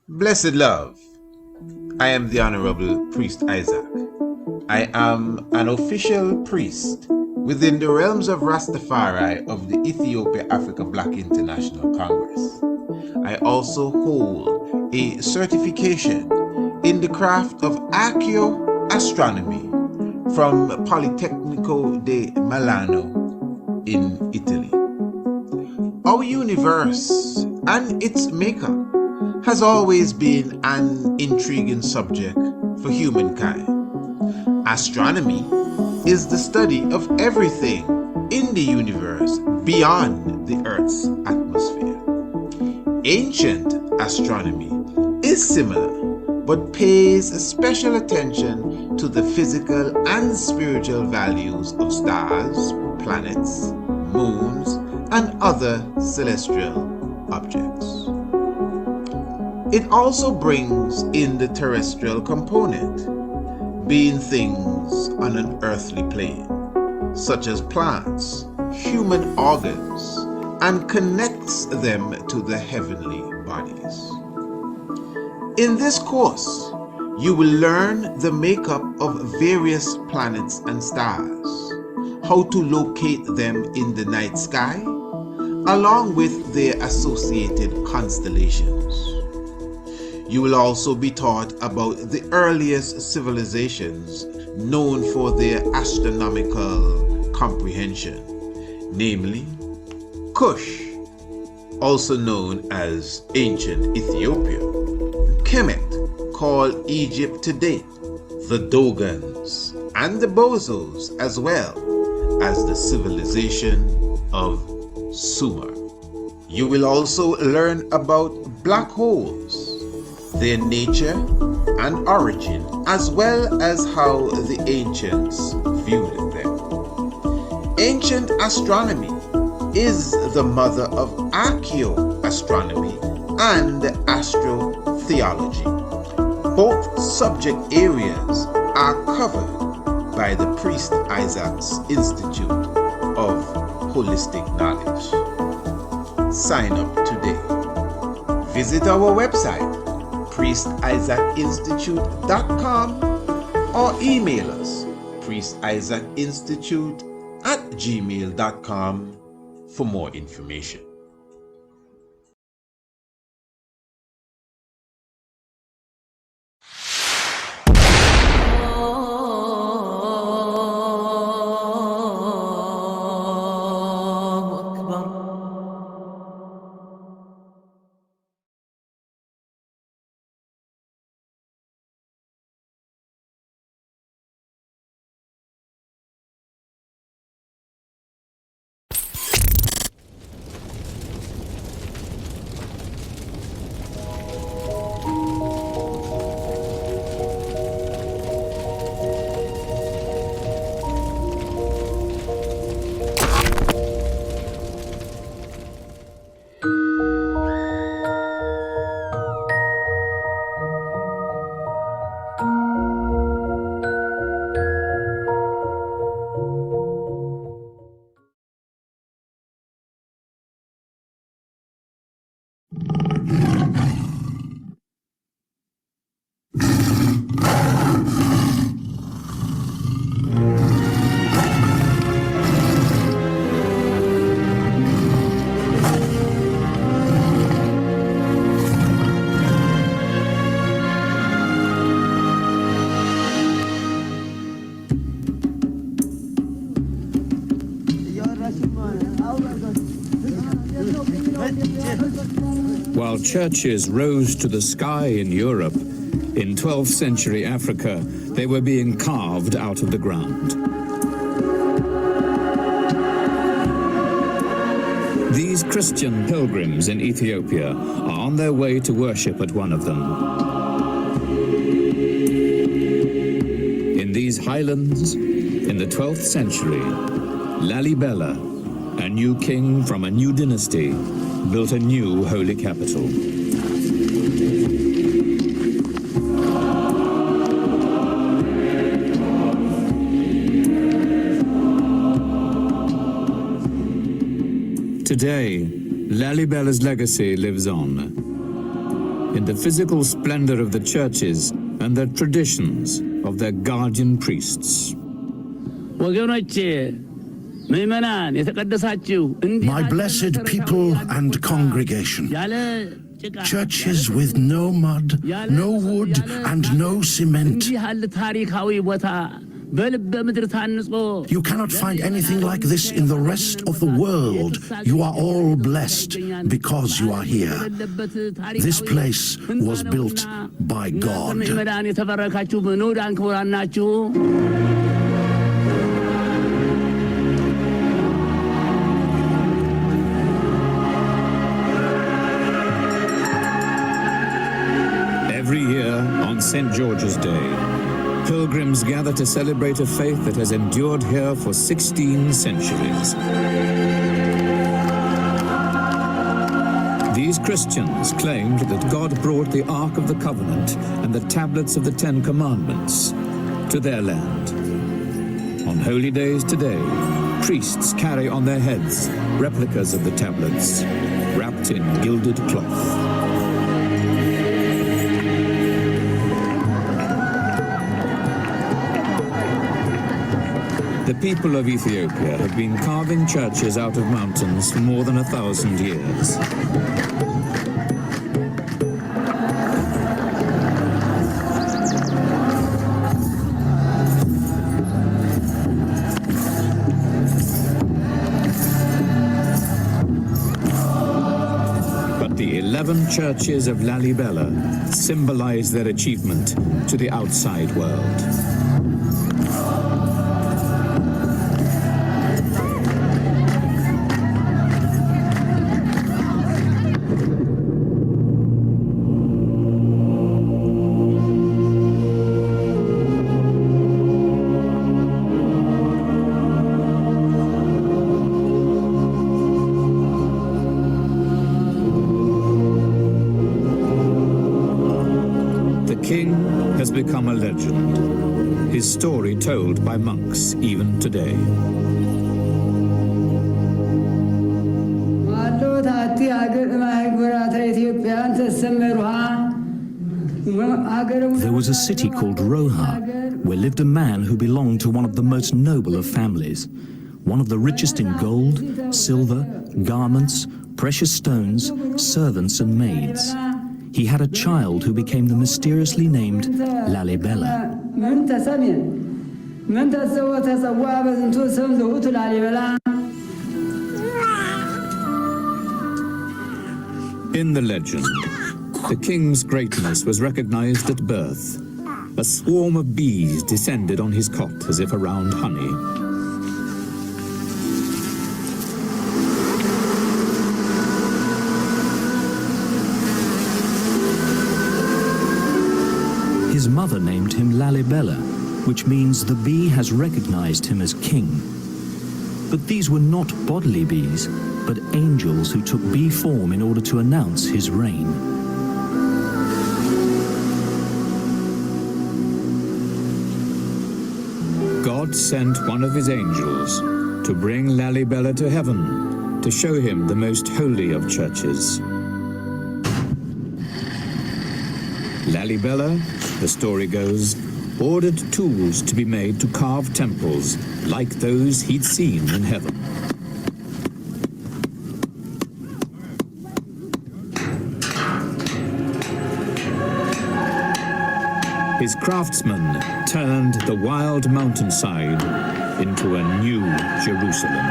Blessed love, I am the Honorable Priest Isaac. I am an official priest within the realms of Rastafari of the Ethiopia Africa Black International Congress. I also hold a certification in the craft of ARCHAEOASTRONOMY from Politecnico di Milano in Italy. Our universe and its maker has always been an intriguing subject for humankind. Astronomy is the study of everything in the universe beyond the Earth's atmosphere. Ancient astronomy is similar, but pays special attention to the physical and spiritual values of stars, planets, moons, and other celestial objects. It also brings in the terrestrial component, being things on an earthly plane, such as plants, human organs, and connects them to the heavenly bodies. In this course, you will learn the makeup of various planets and stars, how to locate them in the night sky, along with their associated constellations. You will also be taught about the earliest civilizations known for their astronomical comprehension, namely Kush, also known as ancient Ethiopia, Kemet, called Egypt today, the Dogons, and the Bozos, as well as the civilization of Sumer. You will also learn about black holes, their nature and origin, as well as how the ancients viewed them. Ancient astronomy is the mother of archaeoastronomy and astrotheology. Both subject areas are covered by the Priest Isaac's Institute of Holistic Knowledge. Sign up today. Visit our website, priestisaacinstitute.com, or email us, priestisaacinstitute@gmail.com, for more information. While churches rose to the sky in Europe, in 12th century Africa, they were being carved out of the ground. These Christian pilgrims in Ethiopia are on their way to worship at one of them. In these highlands, in the 12th century, Lalibela, a new king from a new dynasty, built a new holy capital. Today, Lalibella's legacy lives on in the physical splendor of the churches and the traditions of their guardian priests. My blessed people and congregation, churches with no mud, no wood, and no cement. You cannot find anything like this in the rest of the world. You are all blessed because you are here. This place was built by God. Every year on St. George's Day, pilgrims gather to celebrate a faith that has endured here for 16 centuries. These Christians claimed that God brought the Ark of the Covenant and the tablets of the Ten Commandments to their land. On holy days today, priests carry on their heads replicas of the tablets, wrapped in gilded cloth. The people of Ethiopia have been carving churches out of mountains for more than 1,000 years. But the 11 churches of Lalibela symbolize their achievement to the outside world. Become a legend, his story told by monks even today. There was a city called Roha, where lived a man who belonged to one of the most noble of families, one of the richest in gold, silver, garments, precious stones, servants and maids. He had a child who became the mysteriously named Lalibela. In the legend, the king's greatness was recognized at birth. A swarm of bees descended on his cot as if around honey. His mother named him Lalibela, which means the bee has recognized him as king. But these were not bodily bees, but angels who took bee form in order to announce his reign. God sent one of his angels to bring Lalibela to heaven, to show him the most holy of churches. Lalibela, the story goes, ordered tools to be made to carve temples like those he'd seen in heaven. His craftsmen turned the wild mountainside into a new Jerusalem.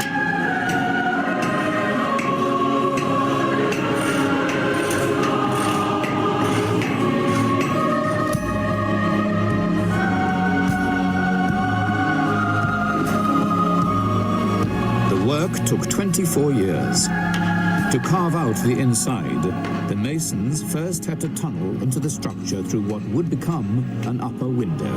Took 24 years. To carve out the inside, the masons first had to tunnel into the structure through what would become an upper window.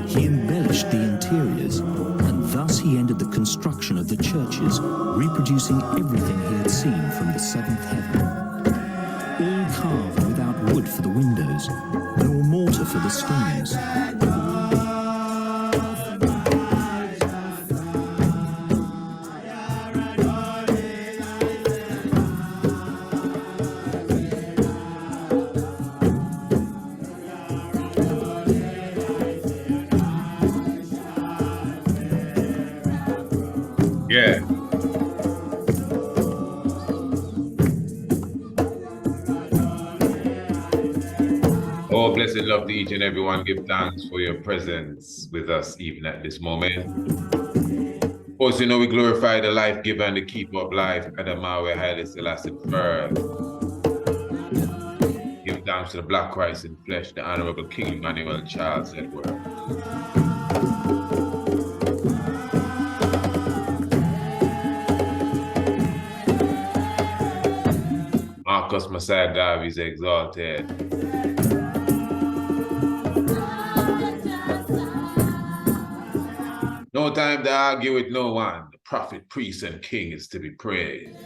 He embellished the interiors, and thus he ended the construction of the churches, reproducing everything he had seen from the seventh heaven. All carved without wood for the windows, nor mortar for the stones. Yeah. Oh, blessed love to each and everyone. Give thanks for your presence with us even at this moment. Of course, you know we glorify the life giver and the keeper of life, Adamawe Haile Selassie III. Give thanks to the Black Christ in flesh, the Honorable King Emmanuel Charles Edward. Marcus Mosiah Garvey is exalted. No time to argue with no one. The prophet, priest, and king is to be praised.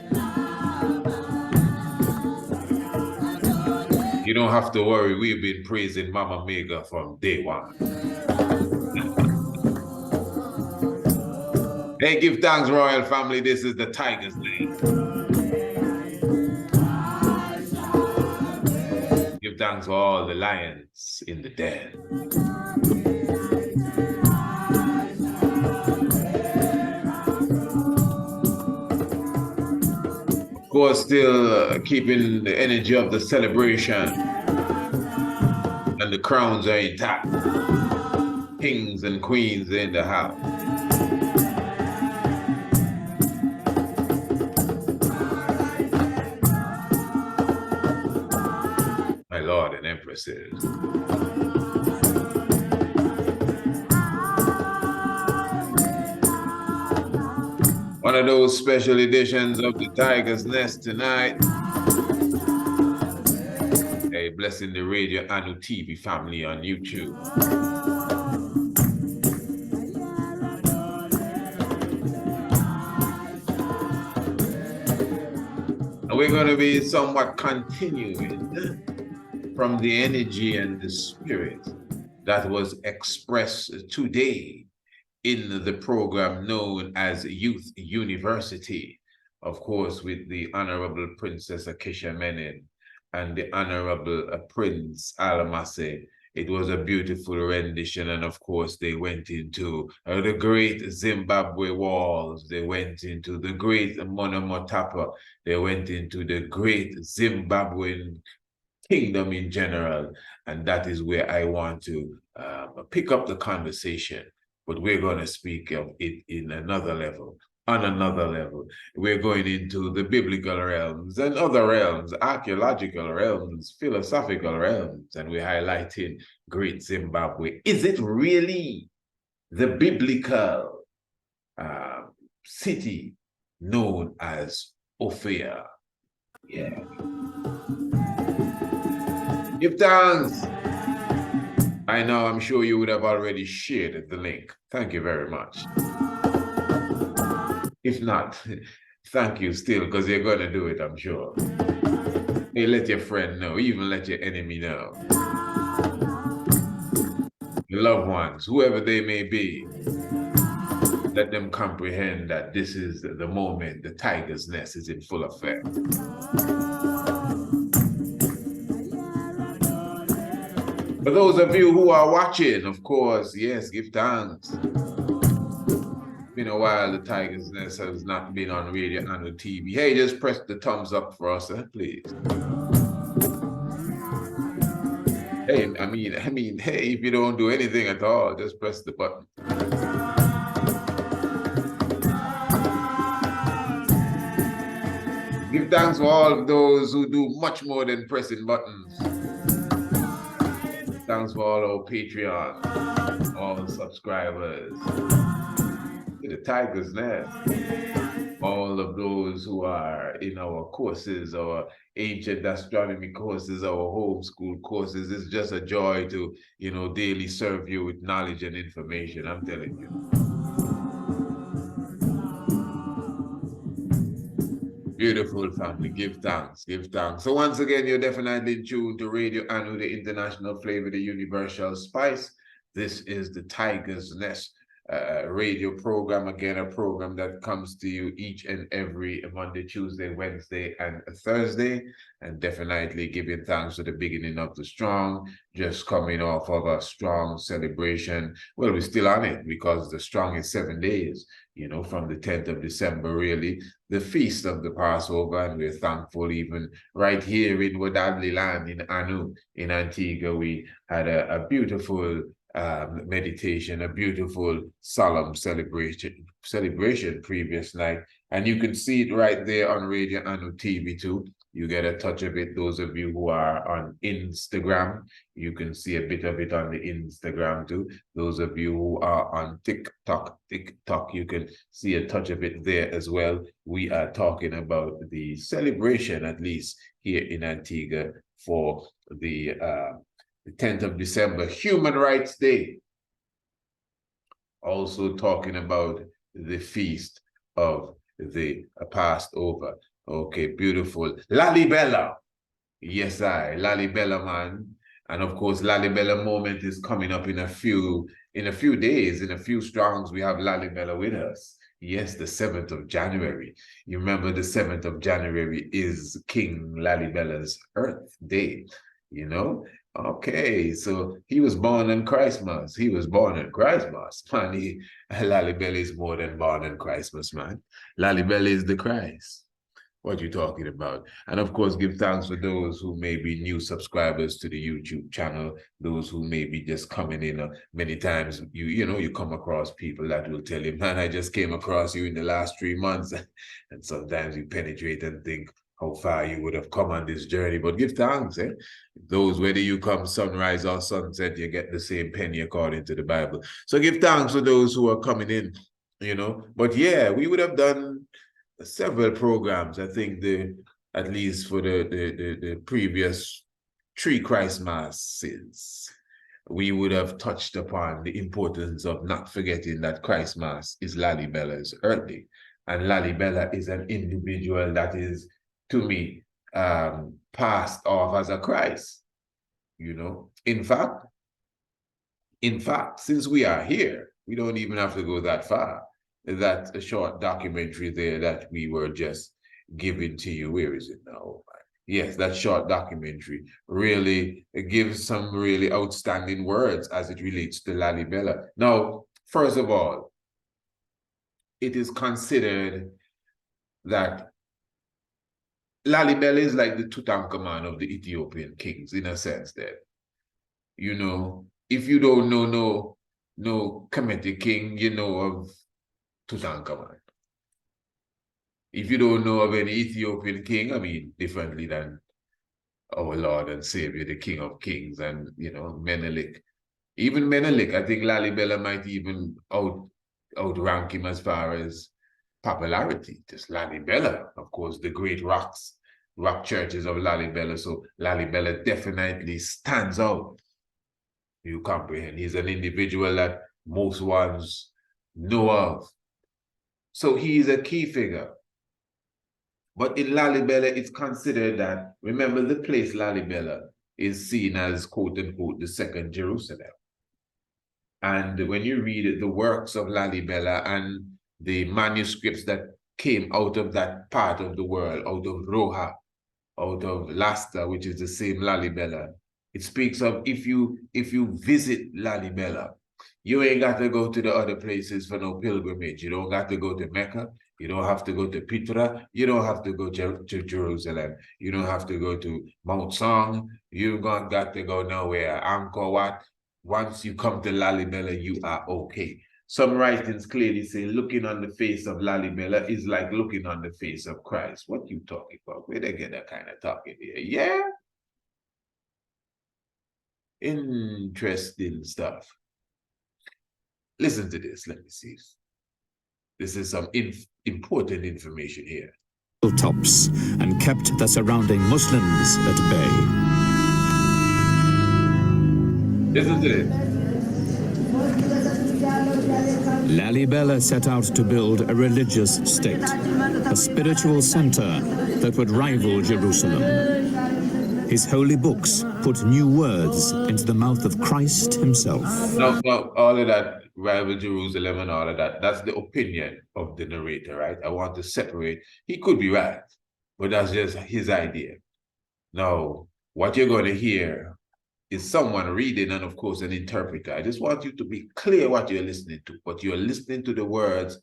You don't have to worry. We've been praising Mama Mega from day one. Hey, give thanks, royal family. This is the Tiger's Nest. Give thanks for all the lions in the den. Of course, still keeping the energy of the celebration, and the crowns are intact. Kings and queens in the house. My lord and empresses. One of those special editions of the Tiger's Nest tonight. Hey, blessing the Radio Anu TV family on YouTube. And we're going to be somewhat continuing from the energy and the spirit that was expressed today in the program known as Youth University, of course, with the Honorable Princess Akisha Menin and the Honorable Prince Alamase. It was a beautiful rendition, and of course, they went into the great Zimbabwe walls. They went into the great Monomotapa. They went into the great Zimbabwean kingdom in general, and that is where I want to pick up the conversation. But we're going to speak of it in another level, on another level. We're going into the biblical realms and other realms, archaeological realms, philosophical realms, and we're highlighting Great Zimbabwe. Is it really the biblical city known as Ophir? Yeah. Give thanks. I know, I'm sure you would have already shared the link. Thank you very much. If not, thank you still, because you're going to do it, I'm sure. Hey, let your friend know, even let your enemy know. Your loved ones, whoever they may be, let them comprehend that this is the moment the Tiger's Nest is in full effect. For those of you who are watching, of course, yes, give thanks. It's been a while, the Tiger's Nest has not been on radio and on TV. Hey, just press the thumbs up for us, please. Hey, I mean, hey, if you don't do anything at all, just press the button. Give thanks for all of those who do much more than pressing buttons. Thanks for all our Patreon, all the subscribers to the Tiger's Nest, all of those who are in our courses, our Ancient Astronomy courses, our homeschool courses. It's just a joy to, daily serve you with knowledge and information, I'm telling you. Beautiful family, give thanks, give thanks. So once again, you're definitely tuned to Radio Anu, the international flavor, the universal spice. This is the Tiger's Nest radio program, again, a program that comes to you each and every Monday, Tuesday, Wednesday, and Thursday, and definitely giving thanks to the beginning of the strong, just coming off of a strong celebration. Well, we're still on it because the strong is 7 days, you know, from the 10th of December, really, the feast of the Passover, and we're thankful even right here in Wadadli land in Anu, in Antigua, we had a beautiful meditation, a beautiful solemn celebration previous night, and you can see it right there on Radio Anu TV too. You get a touch of it. Those of you who are on Instagram, you can see a bit of it on the Instagram too. Those of you who are on TikTok, you can see a touch of it there as well. We are talking about the celebration, at least here in Antigua, for the 10th of December, Human Rights Day. Also talking about the feast of the Passover. Okay, beautiful. Lalibela. Yes, Lalibela, man. And of course, Lalibela moment is coming up in a few days, in a few strongs, we have Lalibela with us. Yes, the 7th of January. You remember the 7th of January is King Lalibela's Earth Day, you know? Okay, so he was born on Christmas. He was born on Christmas. Man, Lalibela is more than born on Christmas, man. Lalibela is the Christ. What you talking about? And of course, give thanks for those who may be new subscribers to the YouTube channel, those who may be just coming in. Many times, you come across people that will tell you, man, I just came across you in the last 3 months. And sometimes you penetrate and think how far you would have come on this journey. But give thanks, eh? Those, whether you come sunrise or sunset, you get the same penny according to the Bible. So give thanks for those who are coming in, you know. But yeah, we would have done several programs, I think, at least for the previous 3 Christmases, we would have touched upon the importance of not forgetting that Christmas is Lalibela's Earth Day. And Lalibela is an individual that is, to me, passed off as a Christ, you know. In fact, since we are here, we don't even have to go that far. That a short documentary there that we were just giving to you. Where is it now? Yes, that short documentary really gives some really outstanding words as it relates to Lalibela. Now, first of all, it is considered that Lalibela is like the Tutankhamun of the Ethiopian kings, in a sense that, you know, if you don't know no Kemetic king, you know of Tutankhamun. If you don't know of any Ethiopian king, I mean, differently than our Lord and Savior, the King of Kings, and, you know, Menelik. Even Menelik, I think Lalibela might even outrank him as far as popularity. Just Lalibela, of course, the great rock churches of Lalibela. So Lalibela definitely stands out. You comprehend? He's an individual that most ones know of. So he is a key figure. But in Lalibela, it's considered that, remember, the place Lalibela is seen as, quote unquote, the second Jerusalem. And when you read the works of Lalibela and the manuscripts that came out of that part of the world, out of Roha, out of Lasta, which is the same Lalibela, it speaks of if you visit Lalibela, you ain't got to go to the other places for no pilgrimage. You don't got to go to Mecca. You don't have to go to Petra. You don't have to go to Jerusalem. You don't have to go to Mount Song. You don't got to go nowhere. Angkor Wat. Once you come to Lalibela, you are okay. Some writings clearly say looking on the face of Lalibela is like looking on the face of Christ. What you talking about? Where they get that kind of talking here? Yeah? Interesting stuff. Listen to this. Let me see. This is some important information here. Tops and kept the surrounding Muslims at bay. Listen to this. Lalibela set out to build a religious state, a spiritual center that would rival Jerusalem. His holy books put new words into the mouth of Christ himself. No, all of that, rival Jerusalem and all of that, that's the opinion of the narrator, right? I want to separate. He could be right, but that's just his idea. Now, what you're going to hear is someone reading and, of course, an interpreter. I just want you to be clear what you're listening to, but you're listening to the words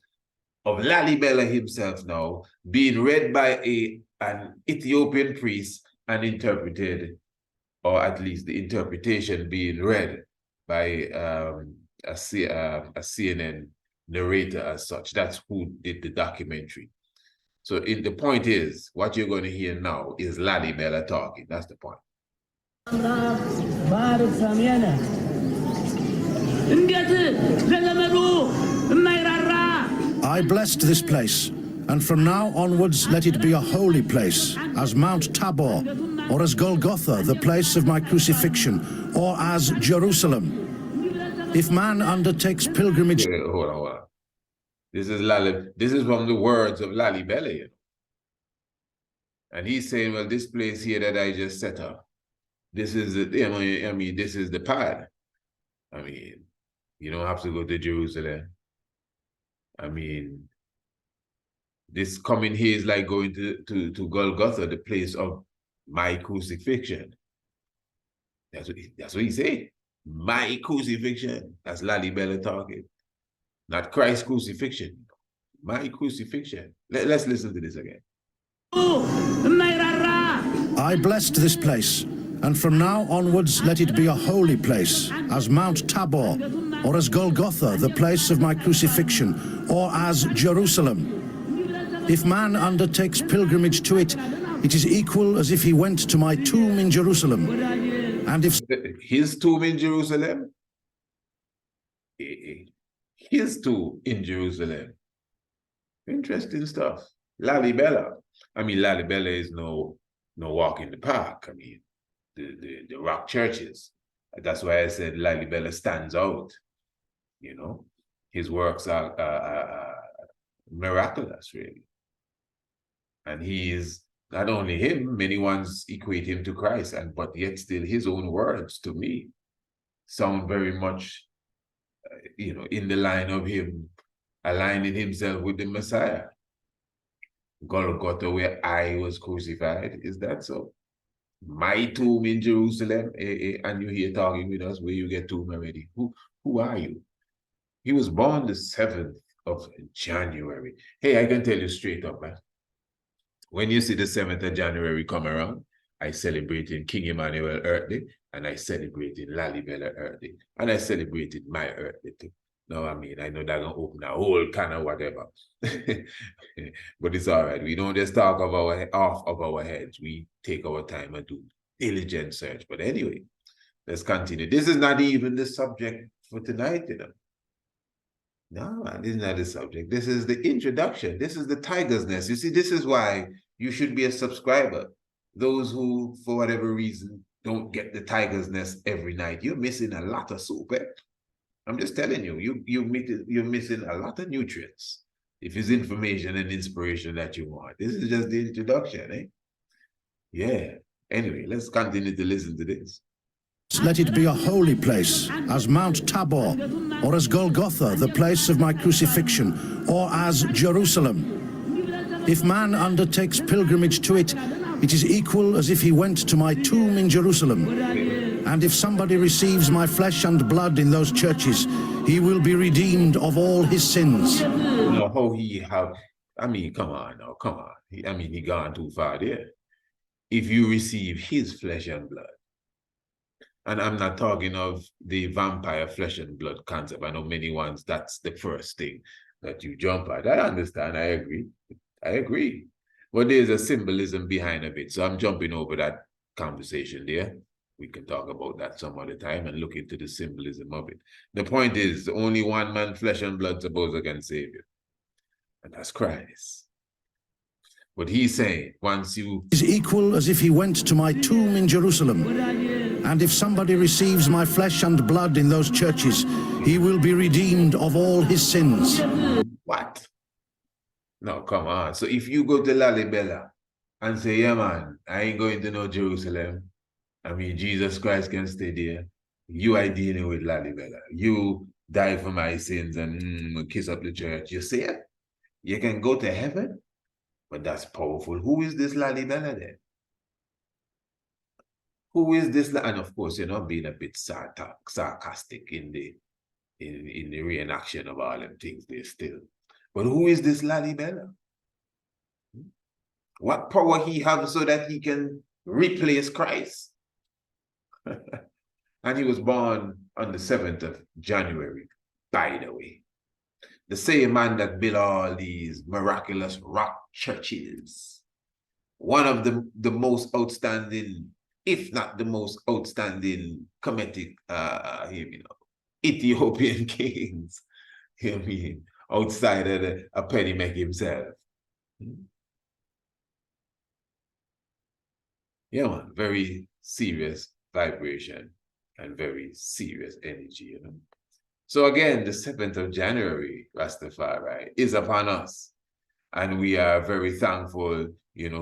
of Lalibela himself now, being read by an Ethiopian priest and interpreted, or at least the interpretation being read by a CNN narrator as such. That's who did the documentary. So the point is, what you're going to hear now is Lalibela talking. That's the point. I blessed this place, and from now onwards let it be a holy place, as Mount Tabor, or as Golgotha, the place of my crucifixion, or as Jerusalem. If man undertakes pilgrimage... Hold on. This is from the words of Lalibela, you know? And he's saying, well, this place here that I just set up, this is the, this is the pad. I mean, you don't have to go to Jerusalem. I mean, this coming here is like going to Golgotha, the place of my crucifixion. That's what he said. My crucifixion. That's Lalibela talking. Not Christ's crucifixion. My crucifixion. Let's listen to this again. I blessed this place, and from now onwards let it be a holy place, as Mount Tabor, or as Golgotha, the place of my crucifixion, or as Jerusalem. If man undertakes pilgrimage to it, it is equal as if he went to my tomb in Jerusalem. And if... His tomb in Jerusalem? His tomb in Jerusalem. Interesting stuff. Lalibela. I mean, Lalibela is no walk in the park. I mean, the rock churches. That's why I said Lalibela stands out. You know, his works are miraculous, really. And he is, not only him, many ones equate him to Christ, but yet still his own words to me sound very much, in the line of him aligning himself with the Messiah. Golgotha, where I was crucified, is that so? My tomb in Jerusalem, and you here talking with us where you get tomb already. Who are you? He was born the 7th of January. Hey, I can tell you straight up, man. When you see the 7th of January come around, I celebrated King Emmanuel Earth Day, and I celebrated Lalibela Earth Day, and I celebrated my Earth Day too. No, I mean, I know that's going to open a whole kind of whatever. But it's all right. We don't just talk off of our heads. We take our time and do diligent search. But anyway, let's continue. This is not even the subject for tonight, No, this is not the subject. This is the introduction. This is the tiger's nest. You see, this is why you should be a subscriber. Those who, for whatever reason, don't get the tiger's nest every night, you're missing a lot of soup. I'm just telling you, you're missing a lot of nutrients. If it's information and inspiration that you want. This is just the introduction, Yeah. Anyway, let's continue to listen to this. Let it be a holy place, as Mount Tabor, or as Golgotha, the place of my crucifixion, or as Jerusalem. If man undertakes pilgrimage to it, it is equal as if he went to my tomb in Jerusalem. And if somebody receives my flesh and blood in those churches, he will be redeemed of all his sins. How he have, I mean, come on now, come on. He gone too far there. If you receive his flesh and blood, and I'm not talking of the vampire flesh and blood concept. I know many ones, that's the first thing that you jump at. I understand, I agree. But there's a symbolism behind of it. So I'm jumping over that conversation there. We can talk about that some other time and look into the symbolism of it. The point is, only one man, flesh and blood, supposed can save you. And that's Christ. But he's saying, once you... is equal as if he went to my tomb in Jerusalem. And if somebody receives my flesh and blood in those churches, he will be redeemed of all his sins. What? No, come on. So if you go to Lalibela and say, yeah, man, I ain't going to no Jerusalem. I mean, Jesus Christ can stay there. You are dealing with Lalibela. You die for my sins and kiss up the church. You see it? You can go to heaven? But that's powerful. Who is this Lalibela then? Who is this? And of course, you're not being a bit sarcastic in the reenaction of all them things there still. But who is this Lalibela? What power he have so that he can replace Christ? And he was born on the 7th of January, by the way. The same man that built all these miraculous rock churches. One of the most outstanding, if not the most outstanding Kemetic, Ethiopian kings, outside of a Pennymek himself. Yeah, man, very serious vibration and very serious energy, So again, the 7th of January, Rastafari, is upon us. And we are very thankful,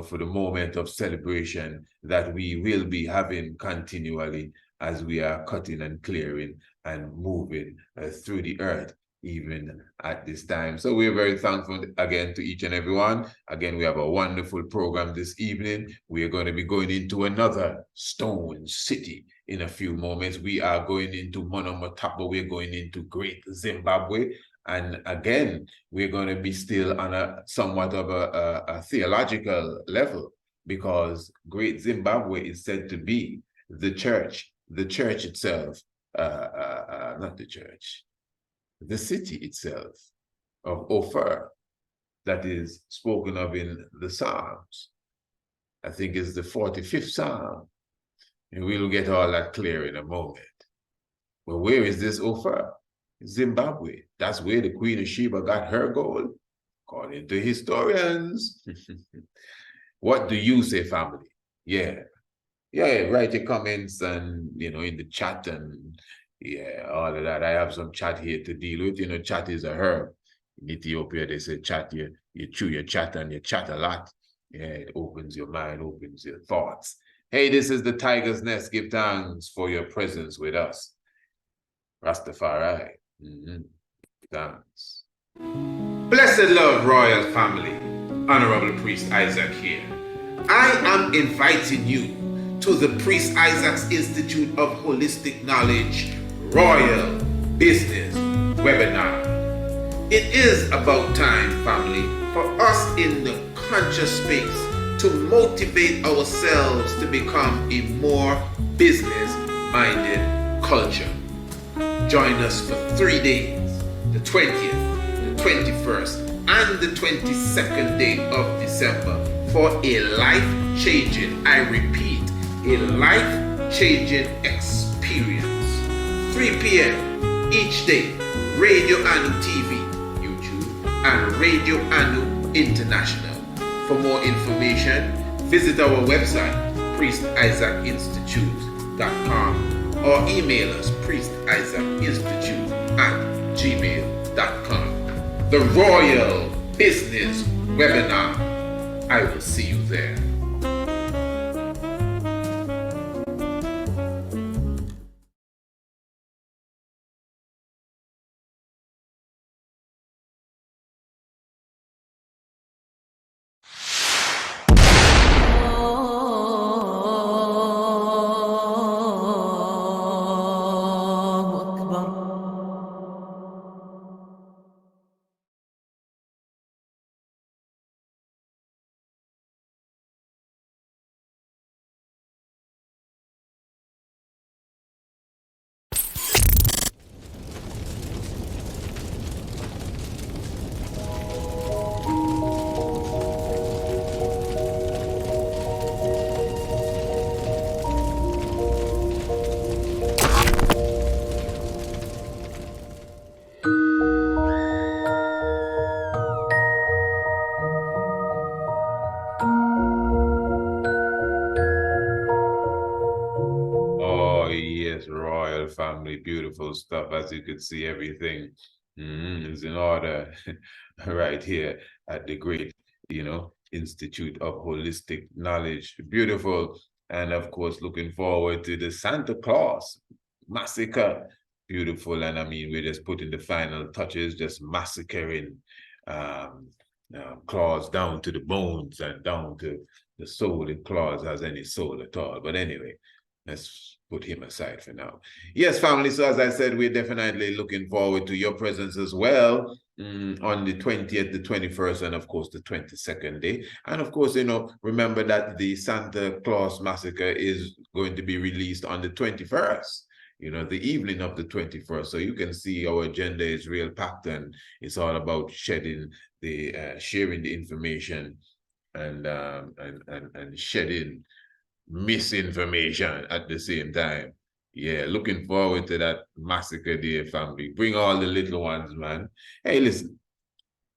for the moment of celebration that we will be having continually as we are cutting and clearing and moving through the earth, even at this time. So we're very thankful again to each and every one. Again, we have a wonderful program this evening. We are going to be going into another stone city in a few moments. We are going into Monomotapa. We're going into Great Zimbabwe. And again, we're going to be still on a somewhat of a theological level, because Great Zimbabwe is said to be the church itself, not the church, the city itself of Ophir that is spoken of in the Psalms. I think it's the 45th Psalm. And we'll get all that clear in a moment. But where is this Ophir? Zimbabwe. That's where the Queen of Sheba got her gold, according to historians. What do you say, family? Yeah, write your comments and, in the chat and, all of that. I have some chat here to deal with. Chat is a herb. In Ethiopia, they say chat, you chew your chat and you chat a lot. Yeah, it opens your mind, opens your thoughts. Hey, this is the Tiger's Nest. Give thanks for your presence with us. Rastafari. Thanks. Blessed love, royal family. Honorable Priest Isaac here. I am inviting you to the Priest Isaac's Institute of Holistic Knowledge Royal Business Webinar. It is about time, family, for us in the conscious space to motivate ourselves to become a more business-minded culture. Join us for 3 days, the 20th, the 21st, and the 22nd day of December for a life-changing, I repeat, a life-changing experience. 3 p.m. each day, Radio Anu TV, YouTube, and Radio Anu International. For more information, visit our website, priestisaacinstitute.com, or email us, priestisaacinstitute@gmail.com. The Royal Business Webinar. I will see you there. well, family. Beautiful stuff. As you could see, everything is in order right here at the great, Institute of Holistic Knowledge. Beautiful. And of course, looking forward to the Santa Claus massacre. Beautiful. And I mean, we're just putting the final touches, just massacring Claus down to the bones and down to the soul, if Claus has any soul at all. But anyway, let's put him aside for now. Yes, family. So as I said, we're definitely looking forward to your presence as well on the 20th, the 21st, and of course the 22nd day. And of course, remember that the Santa Claus massacre is going to be released on the 21st. The evening of the 21st. So you can see our agenda is real packed, and it's all about sharing the information and shedding misinformation at the same time. Yeah, looking forward to that massacre day, family. Bring all the little ones, man. Hey, listen,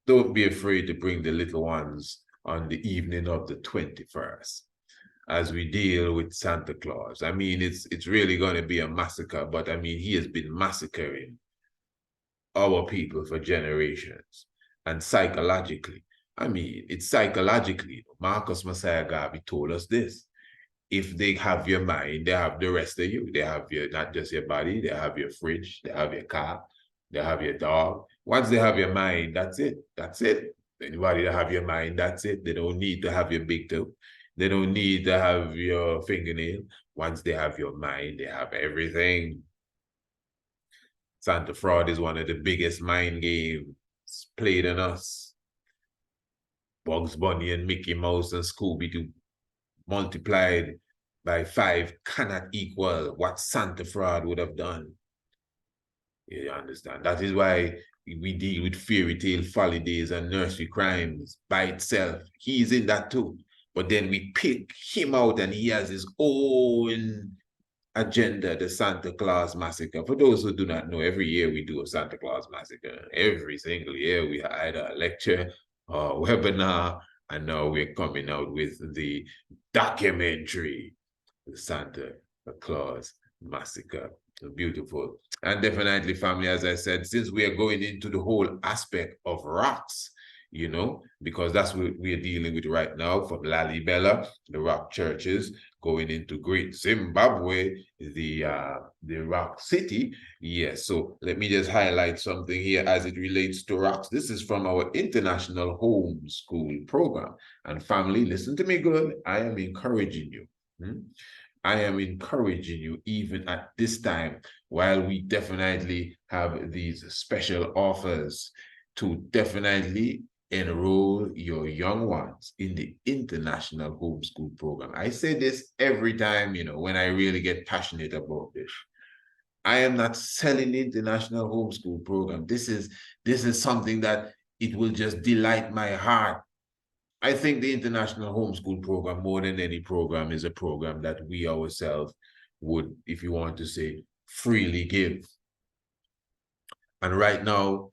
don't be afraid to bring the little ones on the evening of the 21st. As we deal with Santa Claus. I mean, it's really going to be a massacre, but I mean, he has been massacring our people for generations. And psychologically, I mean, it's psychologically. Marcus Mosiah Garvey told us this. If they have your mind, they have the rest of you. They have not just your body, they have your fridge, they have your car, they have your dog. Once they have your mind, that's it. That's it. Anybody that have your mind, that's it. They don't need to have your big toe. They don't need to have your fingernail. Once they have your mind, they have everything. Santa fraud is one of the biggest mind games played on us. Bugs Bunny and Mickey Mouse and Scooby-Doo multiplied by 5 cannot equal what Santa fraud would have done. You understand? That is why we deal with fairy tale folly days and nursery crimes by itself. He's in that too. But then we pick him out and he has his own agenda, the Santa Claus massacre. For those who do not know, every year we do a Santa Claus massacre. Every single year we have either a lecture or a webinar, and now we're coming out with the documentary, the Santa Claus massacre. Beautiful. And definitely, family, as I said, since we are going into the whole aspect of rocks, because that's what we're dealing with right now, from Lalibela, the rock churches, going into Great Zimbabwe, the rock city. Yes, so let me just highlight something here as it relates to rocks. This is from our international homeschool program. And family, listen to me good. I am encouraging you. I am encouraging you even at this time, while we definitely have these special offers, to definitely enroll your young ones in the international homeschool program. I say this every time, when I really get passionate about this. I am not selling the international homeschool program. This is something that it will just delight my heart. I think the international homeschool program, more than any program, is a program that we ourselves would, if you want to say, freely give. And right now,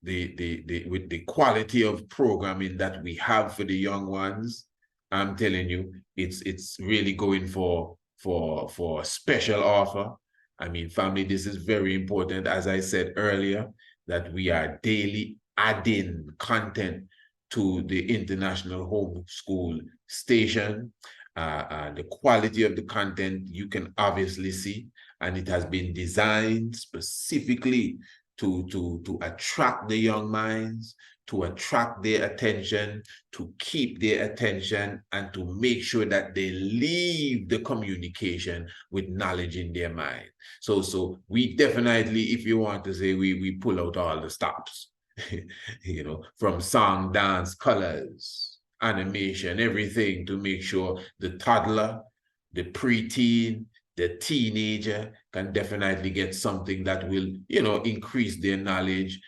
with the quality of programming that we have for the young ones, I'm telling you, it's really going for a special offer. I mean, family, this is very important. As I said earlier, that we are daily adding content to the international homeschool station. The quality of the content you can obviously see, and it has been designed specifically to attract the young minds, to attract their attention, to keep their attention, and to make sure that they leave the communication with knowledge in their mind. So we definitely, if you want to say, we pull out all the stops, from song, dance, colors, animation, everything, to make sure the toddler, the preteen, the teenager can definitely get something that will, increase their knowledge,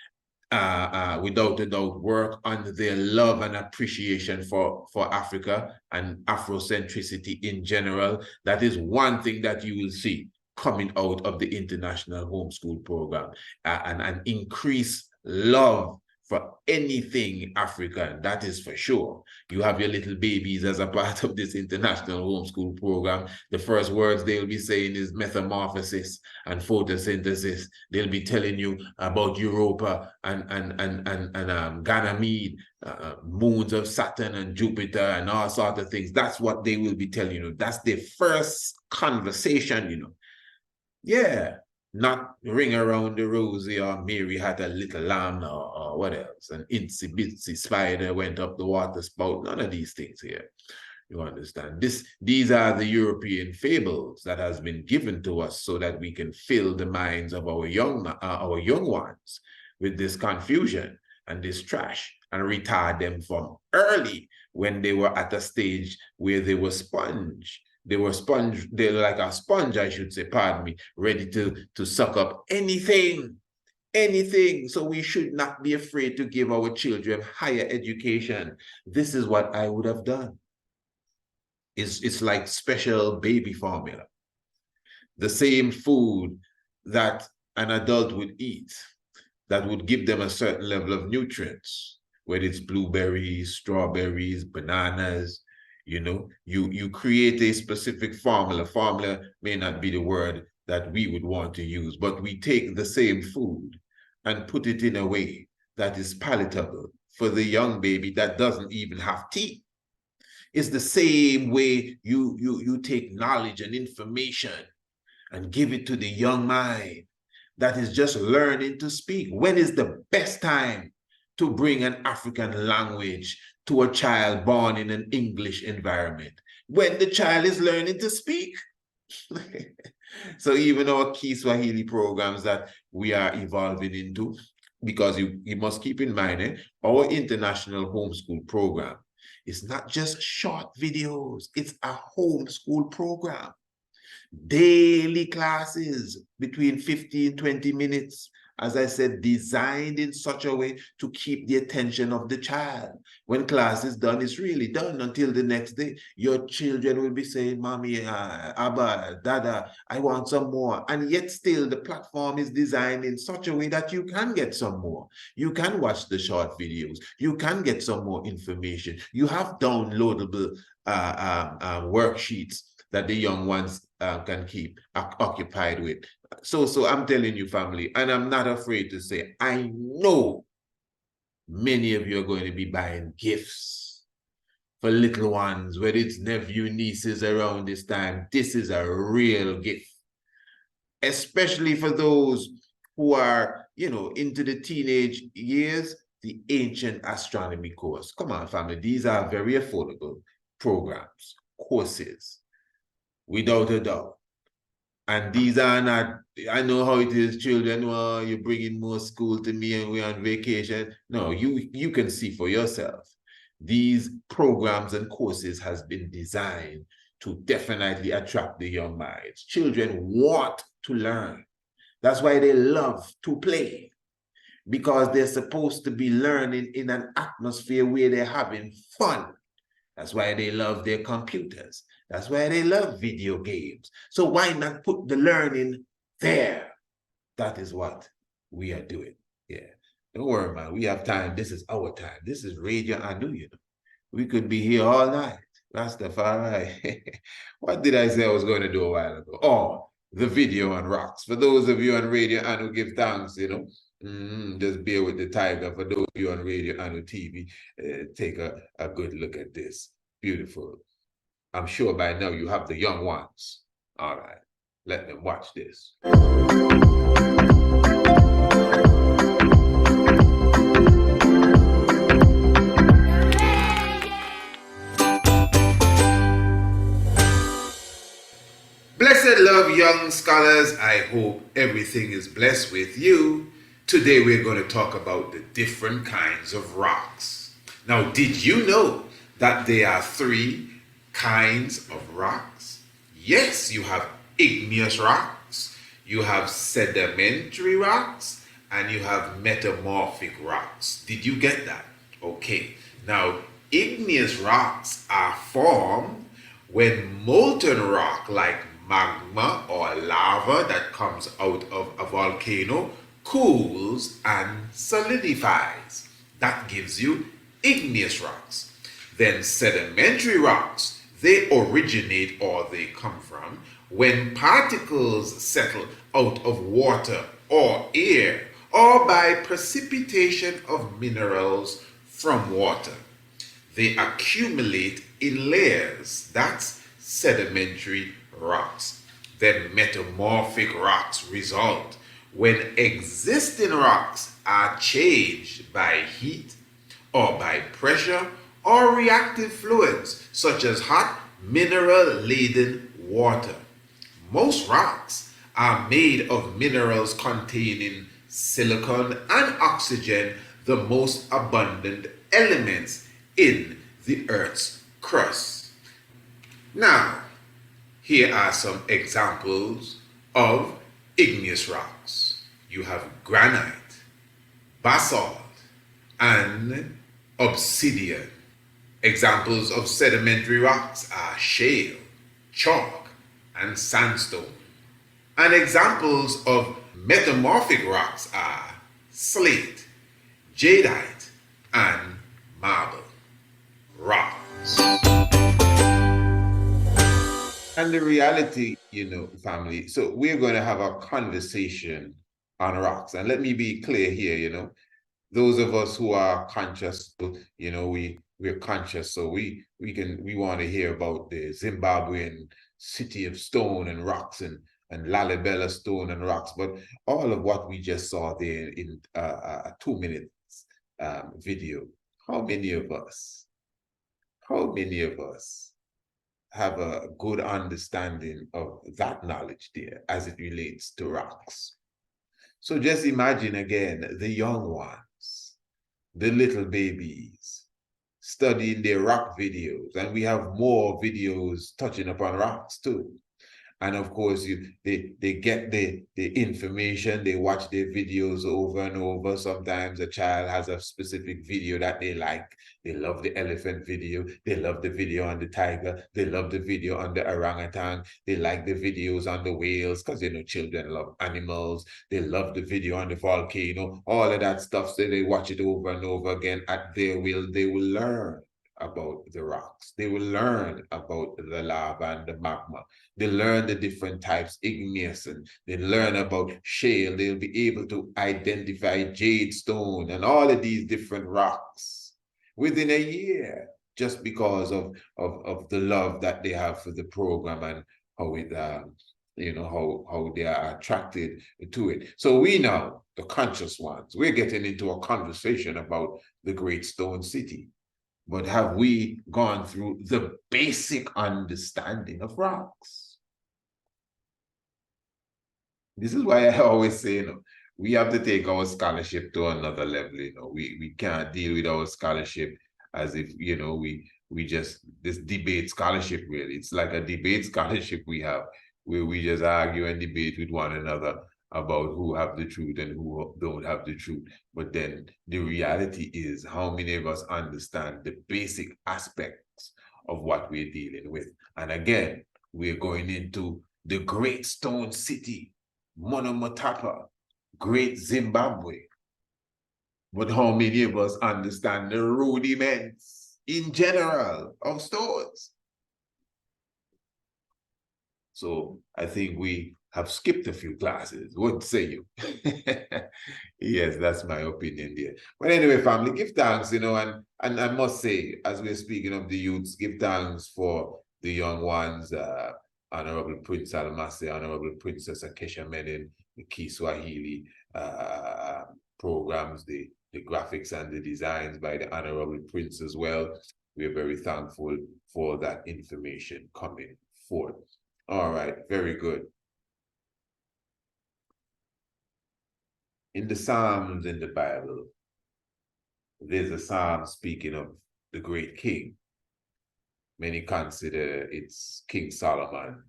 without a doubt, work on their love and appreciation for Africa and Afrocentricity in general. That is one thing that you will see coming out of the international homeschool program, and an increased love for anything African, that is for sure. You have your little babies as a part of this international homeschool program. The first words they'll be saying is metamorphosis and photosynthesis. They'll be telling you about Europa and Ganymede, moons of Saturn and Jupiter and all sorts of things. That's what they will be telling you. That's the first conversation, you know. Yeah. Not Ring Around the Rosie or Mary Had a Little Lamb or what else. An itsy bitsy spider went up the water spout. None of these things here. You understand? These are the European fables that has been given to us so that we can fill the minds of our young ones with this confusion and this trash and retard them from early when they were at a stage where they were sponge. They're like a sponge, I should say, pardon me, ready to suck up anything. So we should not be afraid to give our children higher education. This is what I would have done. It's like special baby formula. The same food that an adult would eat that would give them a certain level of nutrients, whether it's blueberries, strawberries, bananas. You know, you create a specific formula. Formula may not be the word that we would want to use, but we take the same food and put it in a way that is palatable for the young baby that doesn't even have teeth. It's the same way you take knowledge and information and give it to the young mind that is just learning to speak. When is the best time to bring an African language to a child born in an English environment? When the child is learning to speak. So even our key Swahili programs that we are evolving into, because you must keep in mind, our international homeschool program is not just short videos, it's a homeschool program. Daily classes between 15 and 20 minutes. As I said, designed in such a way to keep the attention of the child. When class is done, it's really done until the next day. Your children will be saying, Mommy, Abba, Dada, I want some more. And yet still the platform is designed in such a way that you can get some more. You can watch the short videos. You can get some more information. You have downloadable worksheets that the young ones can keep occupied with. So I'm telling you, family, and I'm not afraid to say, I know many of you are going to be buying gifts for little ones, whether it's nephew, nieces around this time. This is a real gift, especially for those who are, you know, into the teenage years, the Ancient Astronomy Course. Come on, family, these are very affordable programs, courses, without a doubt. And these are not, I know how it is, children, well, you're bringing more school to me and we're on vacation. No, you can see for yourself. These programs and courses has been designed to definitely attract the young minds. Children want to learn. That's why they love to play, because they're supposed to be learning in an atmosphere where they're having fun. That's why they love their computers. That's why they love video games. So why not put the learning there? That is what we are doing. Yeah. Don't worry, man. We have time. This is our time. This is Radio Anu, you know. We could be here all night. Rastafari. What did I say I was going to do a while ago? Oh, the video on rocks. For those of you on Radio Anu, give thanks, you know. Just bear with the tiger. For those of you on Radio Anu TV, take a good look at this. Beautiful. I'm sure by now you have the young ones. All right, let them watch this. Blessed love, young scholars. I hope everything is blessed with you. Today we're going to talk about the different kinds of rocks. Now, did you know that there are 3 kinds of rocks? Yes, you have igneous rocks, you have sedimentary rocks, and you have metamorphic rocks. Did you get that? Okay. Now, igneous rocks are formed when molten rock like magma or lava that comes out of a volcano cools and solidifies. That gives you igneous rocks. Then sedimentary rocks, they originate or they come from when particles settle out of water or air or by precipitation of minerals from water. They accumulate in layers. That's sedimentary rocks. Then metamorphic rocks result when existing rocks are changed by heat or by pressure or reactive fluids such as hot mineral-laden water. Most rocks are made of minerals containing silicon and oxygen, the most abundant elements in the Earth's crust. Now, here are some examples of igneous rocks. You have granite, basalt, and obsidian. Examples of sedimentary rocks are shale, chalk, and sandstone. And examples of metamorphic rocks are slate, jadeite, and marble rocks. And the reality, family, so we're going to have a conversation on rocks. And let me be clear here, those of us who are conscious, we're conscious, so we want to hear about the Zimbabwean city of stone and rocks and Lalibela stone and rocks. But all of what we just saw there in a 2 minutes video, how many of us have a good understanding of that knowledge there as it relates to rocks? So just imagine again the young ones, the little babies, studying their rock videos, and we have more videos touching upon rocks too. And of course, they get the information, they watch their videos over and over. Sometimes a child has a specific video that they like. They love the elephant video. They love the video on the tiger. They love the video on the orangutan. They like the videos on the whales because, children love animals. They love the video on the volcano, all of that stuff. So they watch it over and over again at their will. They will learn about the rocks. They will learn about the lava and the magma. They learn the different types, igneous, and they learn about shale. They'll be able to identify jade stone and all of these different rocks within a year, just because of the love that they have for the program and how it how they are attracted to it. So we know, the conscious ones, we're getting into a conversation about the Great Stone City. But have we gone through the basic understanding of rocks? This is why I always say, we have to take our scholarship to another level. We can't deal with our scholarship as if, we just, this debate scholarship really. It's like a debate scholarship we have, where we just argue and debate with one another about who have the truth and who don't have the truth. But then the reality is, how many of us understand the basic aspects of what we're dealing with? And again, we're going into the Great Stone City, Monomotapa, Great Zimbabwe. But how many of us understand the rudiments in general of stones? So I think we have skipped a few classes. What say you? Yes, that's my opinion there. But anyway, family, give thanks, and I must say, as we're speaking of the youths, give thanks for the young ones, Honorable Prince Almasi, Honorable Princess Akesha Menin, the Kiswahili programs, the graphics and the designs by the Honorable Prince as well. We're very thankful for that information coming forth. All right, very good. In the Psalms in the Bible, there's a psalm speaking of the great king. Many consider it's King Solomon.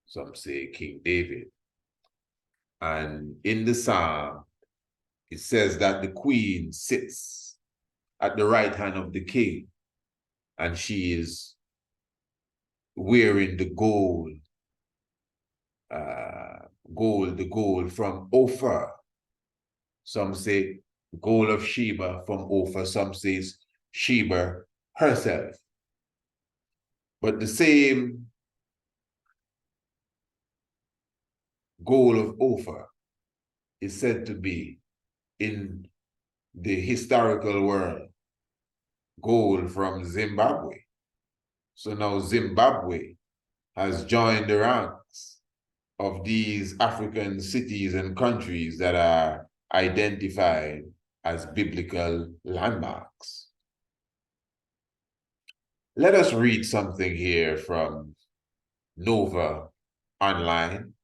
Some say King David. And in the psalm, it says that the queen sits at the right hand of the king, and she is wearing the gold, the gold from Ophir. Some say gold of Sheba from Ophir. Some say Sheba herself. But the same gold of Ophir is said to be in the historical world gold from Zimbabwe. So now Zimbabwe has joined the ranks of these African cities and countries that are identified as biblical landmarks. Let us read something here from Nova Online,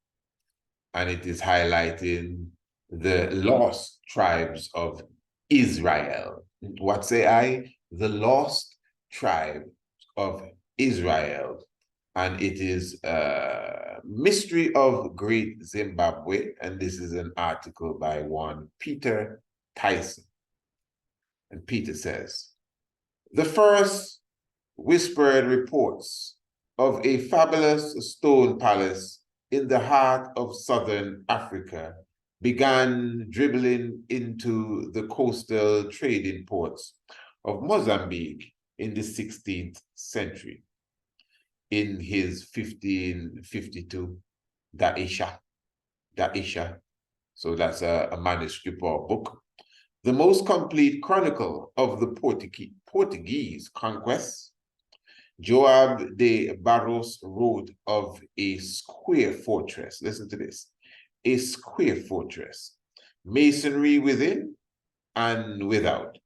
and it is highlighting the lost tribes of Israel. What say I? The lost tribe of Israel. And it is Mystery of Great Zimbabwe. And this is an article by one Peter Tyson. And Peter says, the first whispered reports of a fabulous stone palace in the heart of southern Africa began dribbling into the coastal trading ports of Mozambique in the 16th century. In his 1552 Daisha, so that's a manuscript or book, the most complete chronicle of the Portuguese conquests, Joab de Barros wrote of a square fortress. Listen to this. A square fortress, masonry within and without,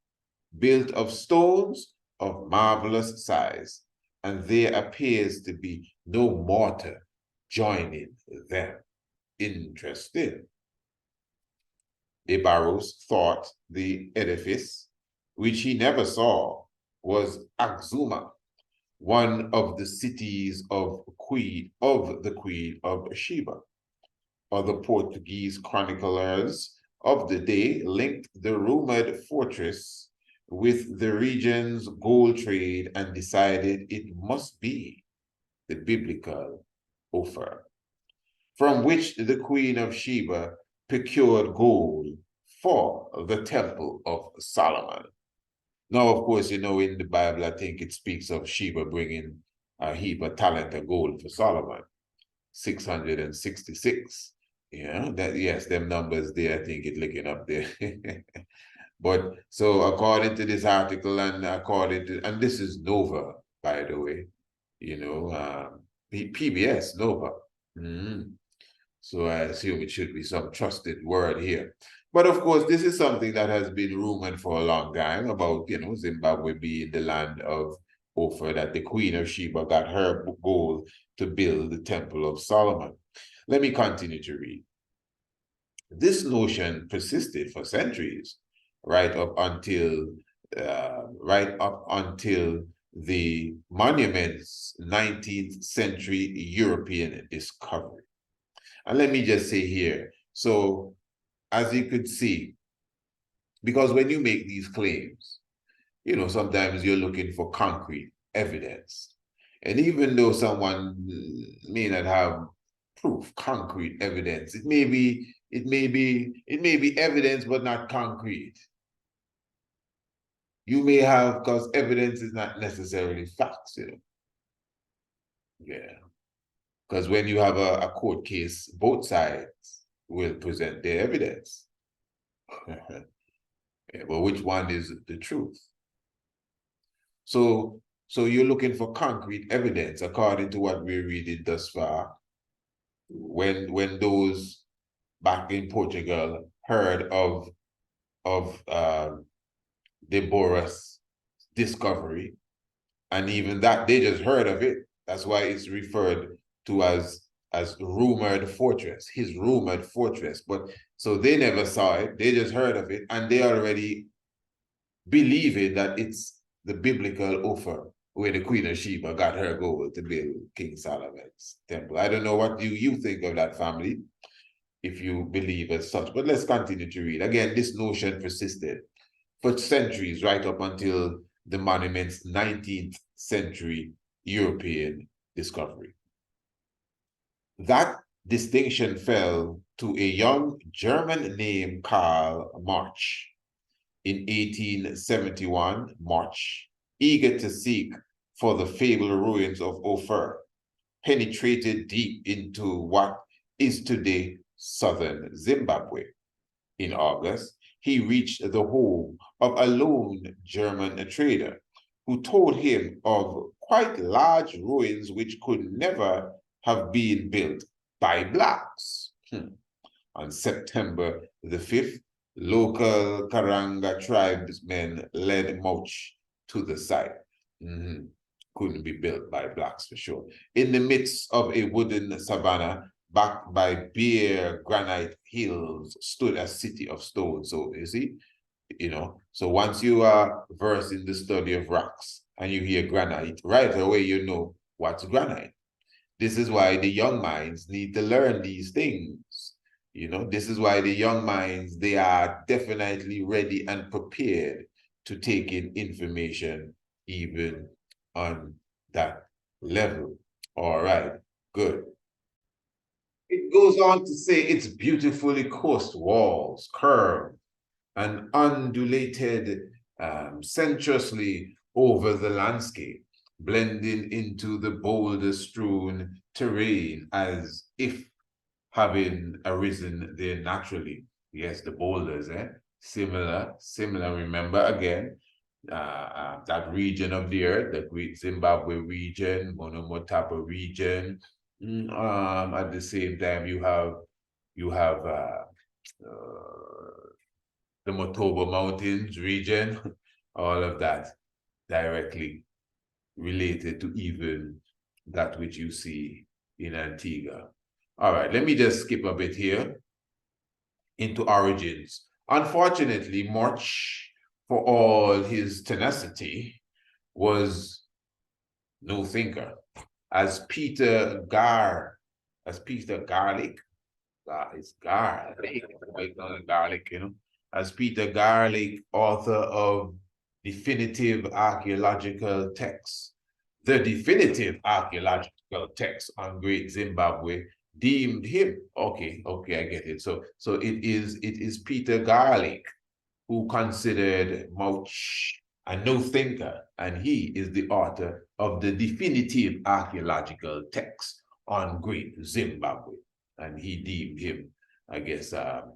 built of stones of marvelous size, and there appears to be no mortar joining them. Interesting. De Barros thought the edifice, which he never saw, was Axuma, one of the cities of the Queen of Sheba. Other Portuguese chroniclers of the day linked the rumored fortress with the region's gold trade and decided it must be the biblical Ophir, from which the Queen of Sheba procured gold for the Temple of Solomon. Now, of course, you know, in the Bible, I think it speaks of Sheba bringing a heap of talent of gold for Solomon, 666. Yeah, that, yes, them numbers there, I think it's looking up there. But so according to this article and and this is Nova, by the way, you know, PBS, Nova. So I assume it should be some trusted word here. But of course, this is something that has been rumored for a long time about, you know, Zimbabwe being the land of Ophir, that the Queen of Sheba got her gold to build the Temple of Solomon. Let me continue to read. This notion persisted for centuries, right up until the monument's 19th century European discovery. And let me just say here, so as you could see, because when you make these claims, you know, sometimes you're looking for concrete evidence. And even though someone may not have proof, concrete evidence, it may be evidence, but not concrete. You may have, because evidence is not necessarily facts, you know. Yeah. Because when you have a court case, both sides will present their evidence. Yeah, but which one is the truth? So you're looking for concrete evidence according to what we're reading thus far. When those back in Portugal heard of Deborah's discovery, and even that they just heard of it. That's why it's referred to as rumored fortress, his rumored fortress. But so they never saw it, they just heard of it, and they already believe it that it's the biblical Ophir, where the Queen of Sheba got her gold to build King Solomon's temple. I don't know what you think of that, family, if you believe as such. But let's continue to read. Again, this notion persisted for centuries, right up until the monument's 19th century European discovery. That distinction fell to a young German named Karl Marx, in 1871, March, eager to seek for the fabled ruins of Ophir, penetrated deep into what is today southern Zimbabwe. In August, he reached the home of a lone German trader who told him of quite large ruins which could never have been built by blacks. On September the 5th, local Karanga tribesmen led Moch to the site. Couldn't be built by blacks for sure. In the midst of a wooden savanna, backed by bare granite hills, stood a city of stone. So you see, so once you are versed in the study of rocks and you hear granite, right away you know what's granite. This is why the young minds need to learn these things. This is why the young minds, they are definitely ready and prepared to take in information even on that level. All right, good. It goes on to say its beautifully coursed walls, curved and undulated sensuously over the landscape, blending into the boulder-strewn terrain as if having arisen there naturally. Yes, the boulders, similar. Remember again, that region of the earth, the Great Zimbabwe region, Monomotapa region. At the same time, you have the Motoba Mountains region, all of that directly related to even that which you see in Antigua. All right, let me just skip a bit here into origins. Unfortunately, March, for all his tenacity, was no thinker. As Peter Garlick, it's garlic, as Peter Garlick, author of Definitive Archaeological Texts, the definitive archaeological text on Great Zimbabwe, deemed him, okay, I get it. So it is Peter Garlick who considered Mauch a no thinker, and he is the author of the definitive archaeological text on Great Zimbabwe, and he deemed him, I guess, a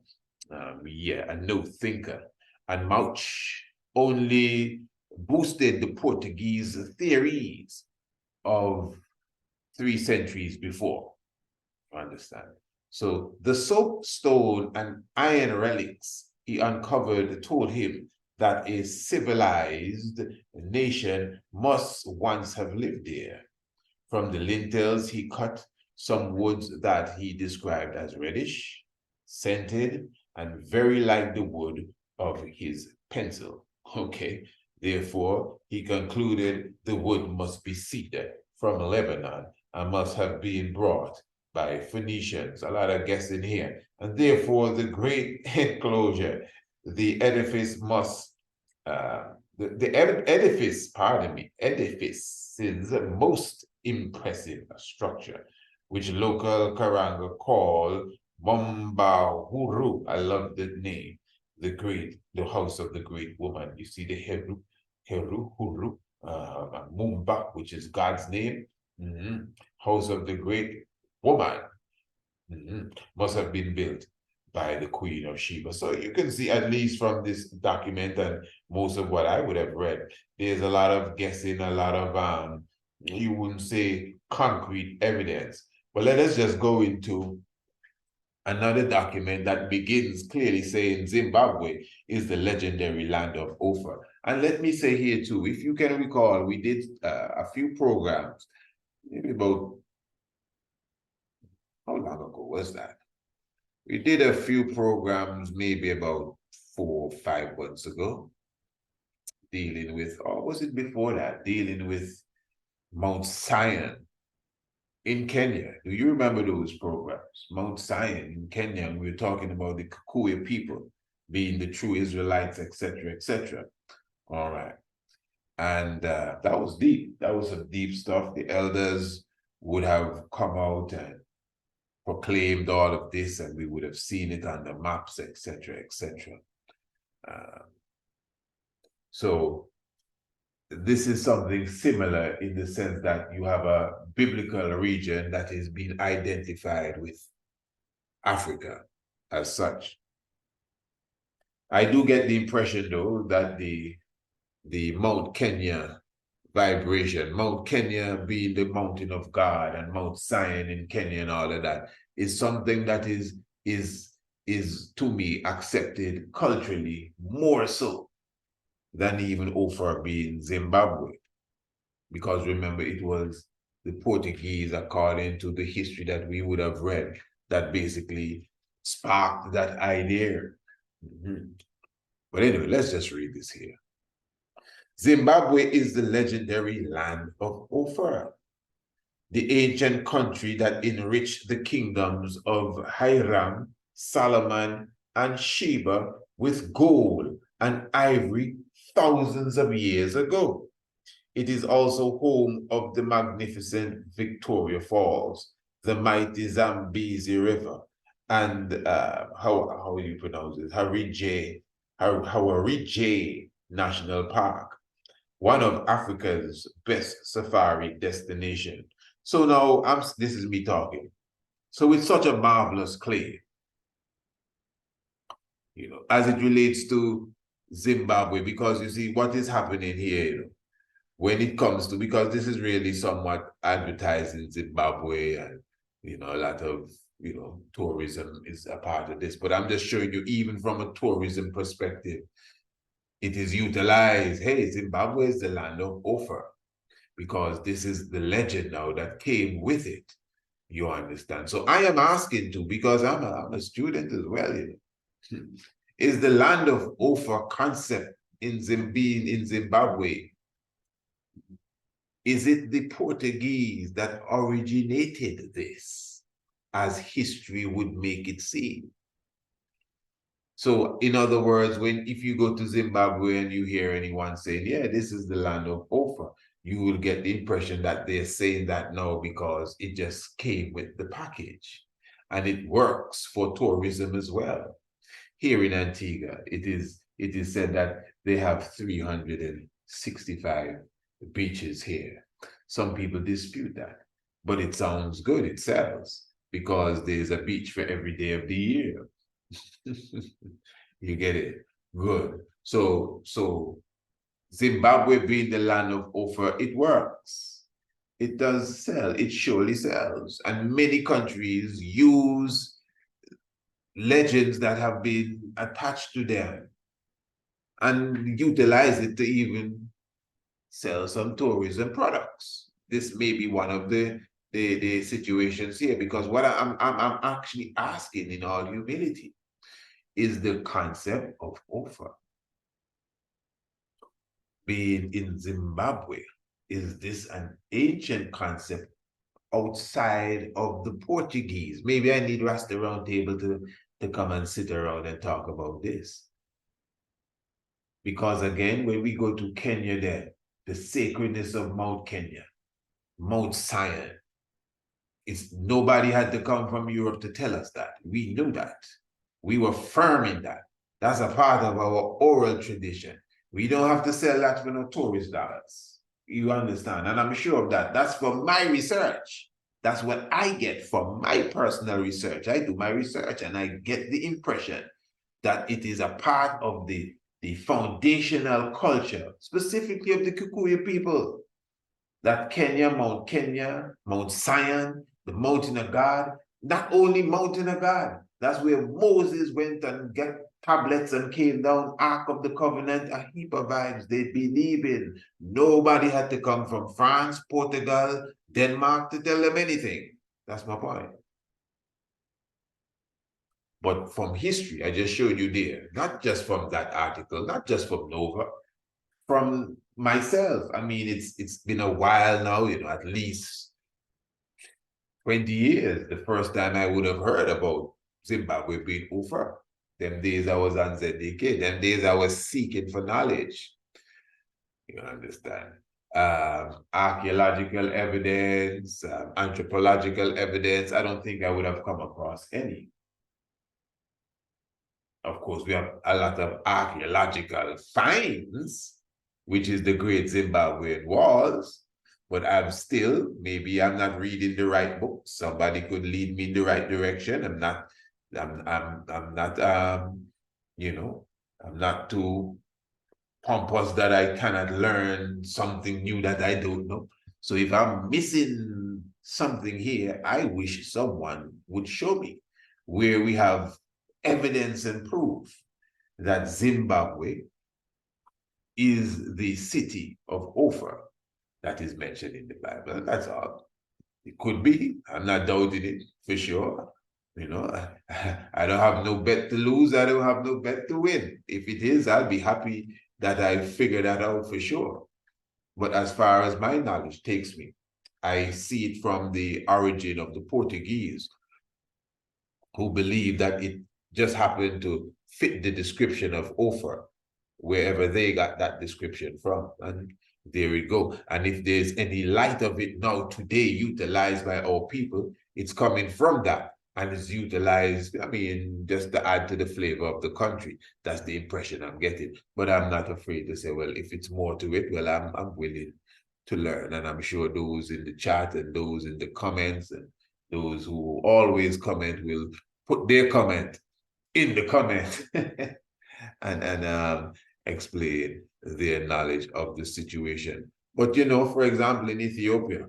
no thinker. And Mauch only boosted the Portuguese theories of 3 centuries before. Understand? So the soapstone and iron relics he uncovered told him that a civilized nation must once have lived there. From the lintels, he cut some woods that he described as reddish, scented, and very like the wood of his pencil. Okay, therefore, he concluded the wood must be cedar from Lebanon and must have been brought by Phoenicians. A lot of guessing here. And therefore, the great enclosure, the edifice must, edifice's most impressive structure, which local Karanga call Mombahuru. I love the name. The house of the great woman. You see the Huru, Mumba, which is God's name. House of the great woman must have been built by the Queen of Sheba. So you can see, at least from this document and most of what I would have read, there's a lot of guessing, a lot of, you wouldn't say concrete evidence. But let us just go into another document that begins clearly saying Zimbabwe is the legendary land of Ophir. And let me say here too, if you can recall, we did a few programs, maybe about, how long ago was that? We did a few programs maybe about 4 or 5 months ago, dealing with, or was it before that, dealing with Mount Zion in Kenya. Do you remember those programs? Mount Zion in Kenya, and we were talking about the Kikuyu people being the true Israelites, etc., etc. All right. And that was deep. That was some deep stuff. The elders would have come out and proclaimed all of this, and we would have seen it on the maps, etc., etc. So this is something similar in the sense that you have a biblical region that is being identified with Africa as such. I do get the impression, though, that the Mount Kenya vibration, Mount Kenya being the mountain of God and Mount Zion in Kenya and all of that, is something that is to me accepted culturally more so than even Ophir being Zimbabwe. Because remember, it was the Portuguese, according to the history that we would have read, that basically sparked that idea. But anyway, let's just read this here. Zimbabwe is the legendary land of Ophir, the ancient country that enriched the kingdoms of Hiram, Solomon, and Sheba with gold and ivory thousands of years ago. It is also home of the magnificent Victoria Falls, the mighty Zambezi River, and how will you pronounce it? Hawaridje National Park, one of Africa's best safari destination. So now this is me talking. So with such a marvelous claim, as it relates to Zimbabwe, because you see what is happening here, when it comes to, because this is really somewhat advertising Zimbabwe, and a lot of tourism is a part of this, but I'm just showing you, even from a tourism perspective, it is utilized. Hey, Zimbabwe is the land of Ophir, because this is the legend now that came with it. You understand? So I am asking to, because I'm a student as well, is the land of Ophir concept in Zimbabwe, is it the Portuguese that originated this, as history would make it seem? So in other words, if you go to Zimbabwe and you hear anyone saying, yeah, this is the land of Ophir, you will get the impression that they're saying that now because it just came with the package. And it works for tourism as well. Here in Antigua, it is said that they have 365 beaches here. Some people dispute that, but it sounds good, it sells, because there's a beach for every day of the year. You get it? Good. So Zimbabwe being the land of Ophir, it works. It does sell. It surely sells. And many countries use legends that have been attached to them and utilize it to even sell some tourism products. This may be one of the situations here, because what I'm actually asking in all humility is the concept of Ophir being in Zimbabwe. Is this an ancient concept outside of the Portuguese? Maybe I need Rasta Roundtable to come and sit around and talk about this. Because again, when we go to Kenya there, the sacredness of Mount Kenya, Mount Zion, nobody had to come from Europe to tell us that. We knew that. We were firm in that. That's a part of our oral tradition. We don't have to sell that for no tourist dollars. You understand? And I'm sure of that. That's from my research. That's what I get from my personal research. I do my research and I get the impression that it is a part of the foundational culture, specifically of the Kikuyu people, that Kenya, Mount Zion, the mountain of God, not only mountain of God, that's where Moses went and got tablets and came down, Ark of the Covenant, a heap of vibes they believe in. Nobody had to come from France, Portugal, Denmark to tell them anything. That's my point. But from history, I just showed you there, not just from that article, not just from Nova, from myself. I mean, it's been a while now, at least 20 years, the first time I would have heard about Zimbabwe being Ophir. Them days I was on ZDK, them days I was seeking for knowledge. You understand? Archaeological evidence, anthropological evidence, I don't think I would have come across any. Of course, we have a lot of archaeological finds, which is the Great Zimbabwean Wars. But maybe I'm not reading the right book. Somebody could lead me in the right direction. I'm not I'm not too pompous that I cannot learn something new that I don't know. So if I'm missing something here, I wish someone would show me where we have evidence and proof that Zimbabwe is the city of Ophir that is mentioned in the Bible. That's all. It could be. I'm not doubting it for sure. You know, I don't have no bet to lose. I don't have no bet to win. If it is, I'll be happy that I figured that out for sure. But as far as my knowledge takes me, I see it from the origin of the Portuguese, who believe that it just happened to fit the description of Ophir, wherever they got that description from. And there we go. And if there's any light of it now today utilized by our people, it's coming from that. And it's utilized, I mean, just to add to the flavor of the country. That's the impression I'm getting. But I'm not afraid to say, well, if it's more to it, well, I'm willing to learn. And I'm sure those in the chat and those in the comments and those who always comment will put their comment in the comment and explain their knowledge of the situation. But you know, for example, in Ethiopia,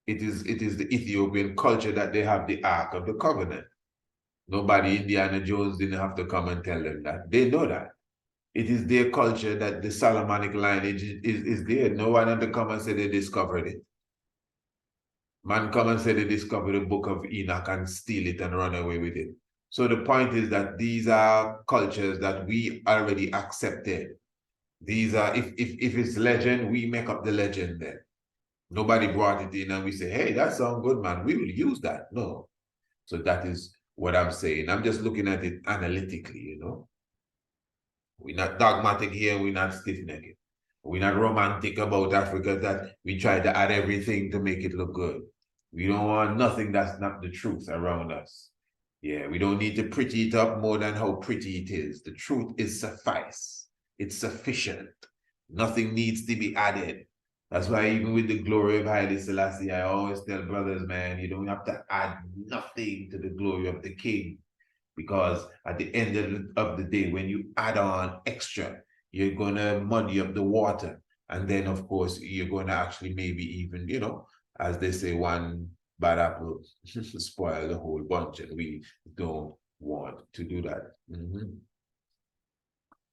it is the Ethiopian culture that they have the Ark of the Covenant. Nobody, Indiana Jones, didn't have to come and tell them that. They know that. It is their culture that the Solomonic lineage is there. No one had to come and say they discovered it. Man come and say they discovered the book of Enoch and steal it and run away with it. So the point is that these are cultures that we already accepted. These are, if it's legend, we make up the legend then. Nobody brought it in and we say, hey, that sounds good, man. We will use that. No. So that is what I'm saying. I'm just looking at it analytically, you know. We're not dogmatic here. We're not stiff-necked. We're not romantic about Africa that we try to add everything to make it look good. We don't want nothing that's not the truth around us. Yeah, we don't need to pretty it up more than how pretty it is. The truth is suffice. It's sufficient. Nothing needs to be added. That's why even with the glory of Haile Selassie, I always tell brothers, man, you don't have to add nothing to the glory of the king. Because at the end of the day, when you add on extra, you're going to muddy up the water. And then, of course, you're going to actually maybe even, you know, as they say, one bad apple spoil the whole bunch. And we don't want to do that.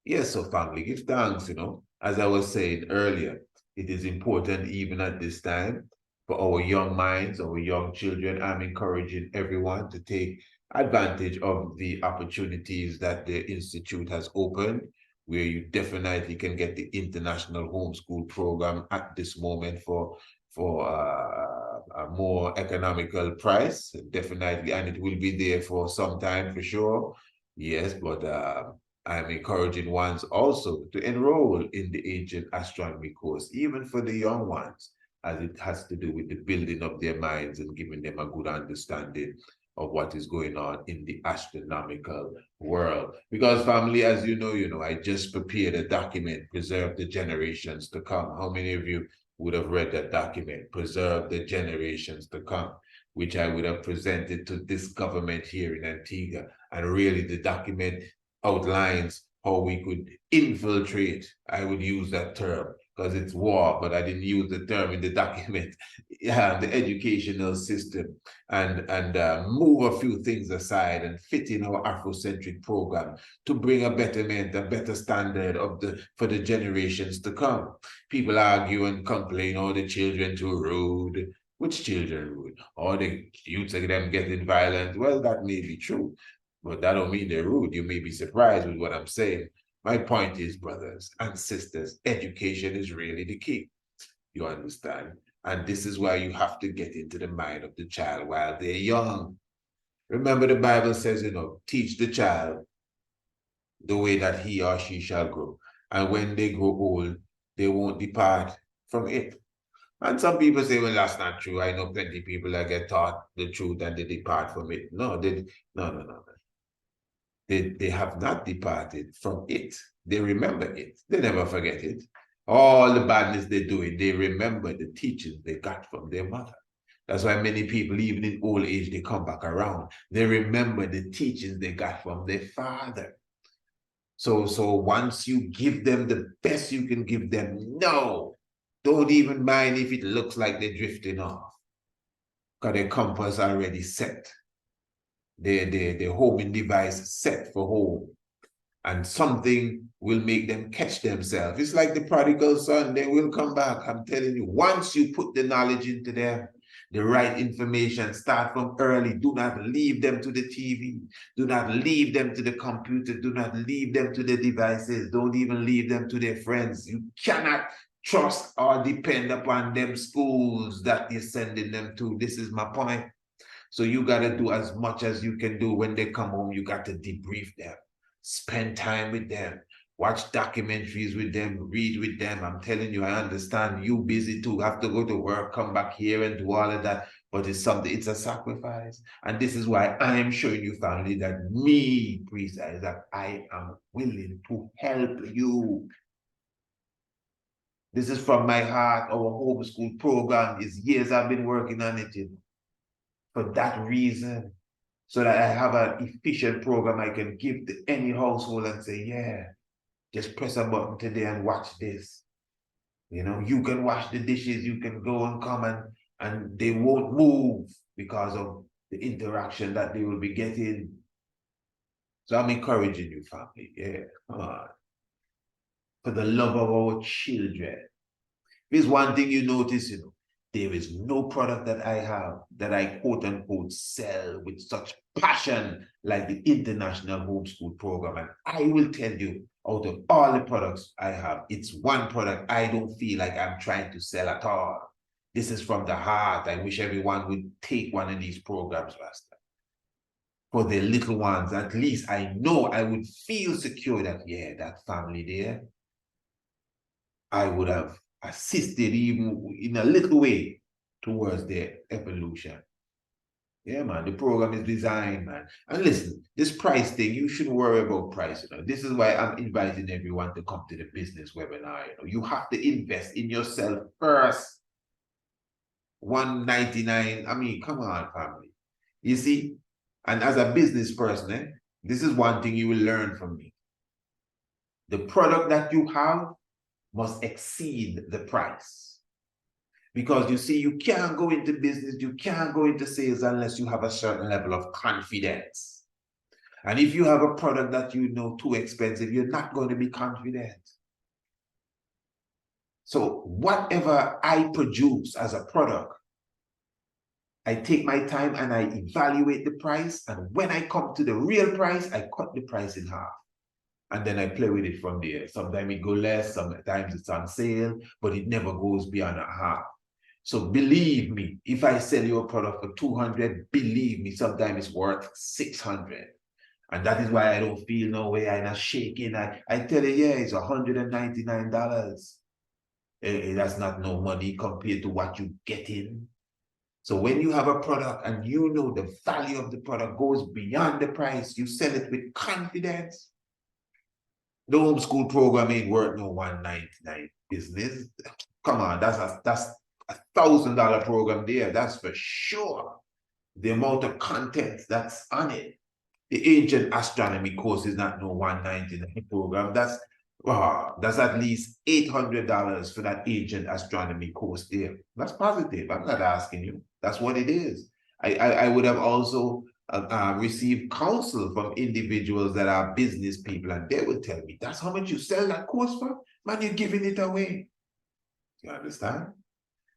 Yes, so family, give thanks, you know. As I was saying earlier, it is important even at this time for our young minds, our young children. I'm encouraging everyone to take advantage of the opportunities that the Institute has opened, where you definitely can get the international homeschool program at this moment for a more economical price, definitely, and it will be there for some time for sure. Yes, but I'm encouraging ones also to enroll in the Ancient Astronomy course, even for the young ones, as it has to do with the building of their minds and giving them a good understanding of what is going on in the astronomical world. Because family, as you know, I just prepared a document, Preserve the Generations to Come. How many of you would have read that document, Preserve the Generations to Come, which I would have presented to this government here in Antigua? And really the document outlines how we could infiltrate, I would use that term, because it's war, but I didn't use the term in the document, the educational system, and move a few things aside and fit in our Afrocentric program to bring a betterment, a better standard for the generations to come. People argue and complain, oh, the children too rude. Which children rude? Or the youths of them getting violent. Well, that may be true, but that don't mean they're rude. You may be surprised with what I'm saying. My point is, brothers and sisters, education is really the key. You understand? And this is why you have to get into the mind of the child while they're young. Remember, the Bible says, teach the child the way that he or she shall grow. And when they grow old, they won't depart from it. And some people say, well, that's not true. I know plenty of people that get taught the truth and they depart from it. No. They have not departed from it. They remember it. They never forget it. All the badness they're doing, they remember the teachings they got from their mother. That's why many people, even in old age, they come back around. They remember the teachings they got from their father. So once you give them the best you can give them, no, don't even mind if it looks like they're drifting off, because their compass already set. Their homing device set for home. And something will make them catch themselves. It's like the prodigal son, they will come back. I'm telling you, once you put the knowledge into them, the right information, start from early. Do not leave them to the TV. Do not leave them to the computer. Do not leave them to the devices. Don't even leave them to their friends. You cannot trust or depend upon them schools that you're sending them to. This is my point. So you got to do as much as you can do. When they come home, you got to debrief them. Spend time with them, watch documentaries with them, read with them. I'm telling you, I understand you busy too, have to go to work, come back here and do all of that, but it's something, it's a sacrifice. And this is why I am showing you, family, that me, Priest Isaac, I am willing to help you. This is from my heart. Our homeschool program is years I've been working on it for that reason. So that I have an efficient program I can give to any household and say, yeah, just press a button today and watch this. You know, you can wash the dishes, you can go and come and they won't move because of the interaction that they will be getting. So I'm encouraging you, family, yeah, come on. For the love of our children. Here's one thing you notice, you know, there is no product that I have that I quote unquote sell with such passion like the International Homeschool Program. And I will tell you, out of all the products I have, it's one product I don't feel like I'm trying to sell at all. This is from the heart. I wish everyone would take one of these programs, Master. For the little ones, at least I know I would feel secure that, yeah, that family there, I would have assisted even in a little way towards their evolution. Yeah, man, the program is designed, man. And listen, this price thing, you shouldn't worry about price. You know, this is why I'm inviting everyone to come to the business webinar. You know, you have to invest in yourself first. $199. I mean, come on, family. You see, and as a business person, this is one thing you will learn from me. The product that you have must exceed the price. Because you see, you can't go into business, you can't go into sales unless you have a certain level of confidence. And if you have a product that you know too expensive, you're not going to be confident. So whatever I produce as a product, I take my time and I evaluate the price. And when I come to the real price, I cut the price in half. And then I play with it from there. Sometimes it goes less, sometimes it's on sale, but it never goes beyond a half. So believe me, if I sell you a product for $200, believe me, sometimes it's worth $600. And that is why I don't feel no way, I'm not shaking. I tell you, yeah, it's $199. That's not no money compared to what you get in. So when you have a product and you know the value of the product goes beyond the price, you sell it with confidence. The homeschool program ain't worth no $199 business. Come on, that's a $1,000 program there. That's for sure. The amount of content that's on it. The Ancient Astronomy Course is not no $199 program. That's at least $800 for that Ancient Astronomy Course there. That's positive. I'm not asking you. That's what it is. I would have also received counsel from individuals that are business people, and they will tell me, that's how much you sell that course for? Man, you're giving it away. You understand?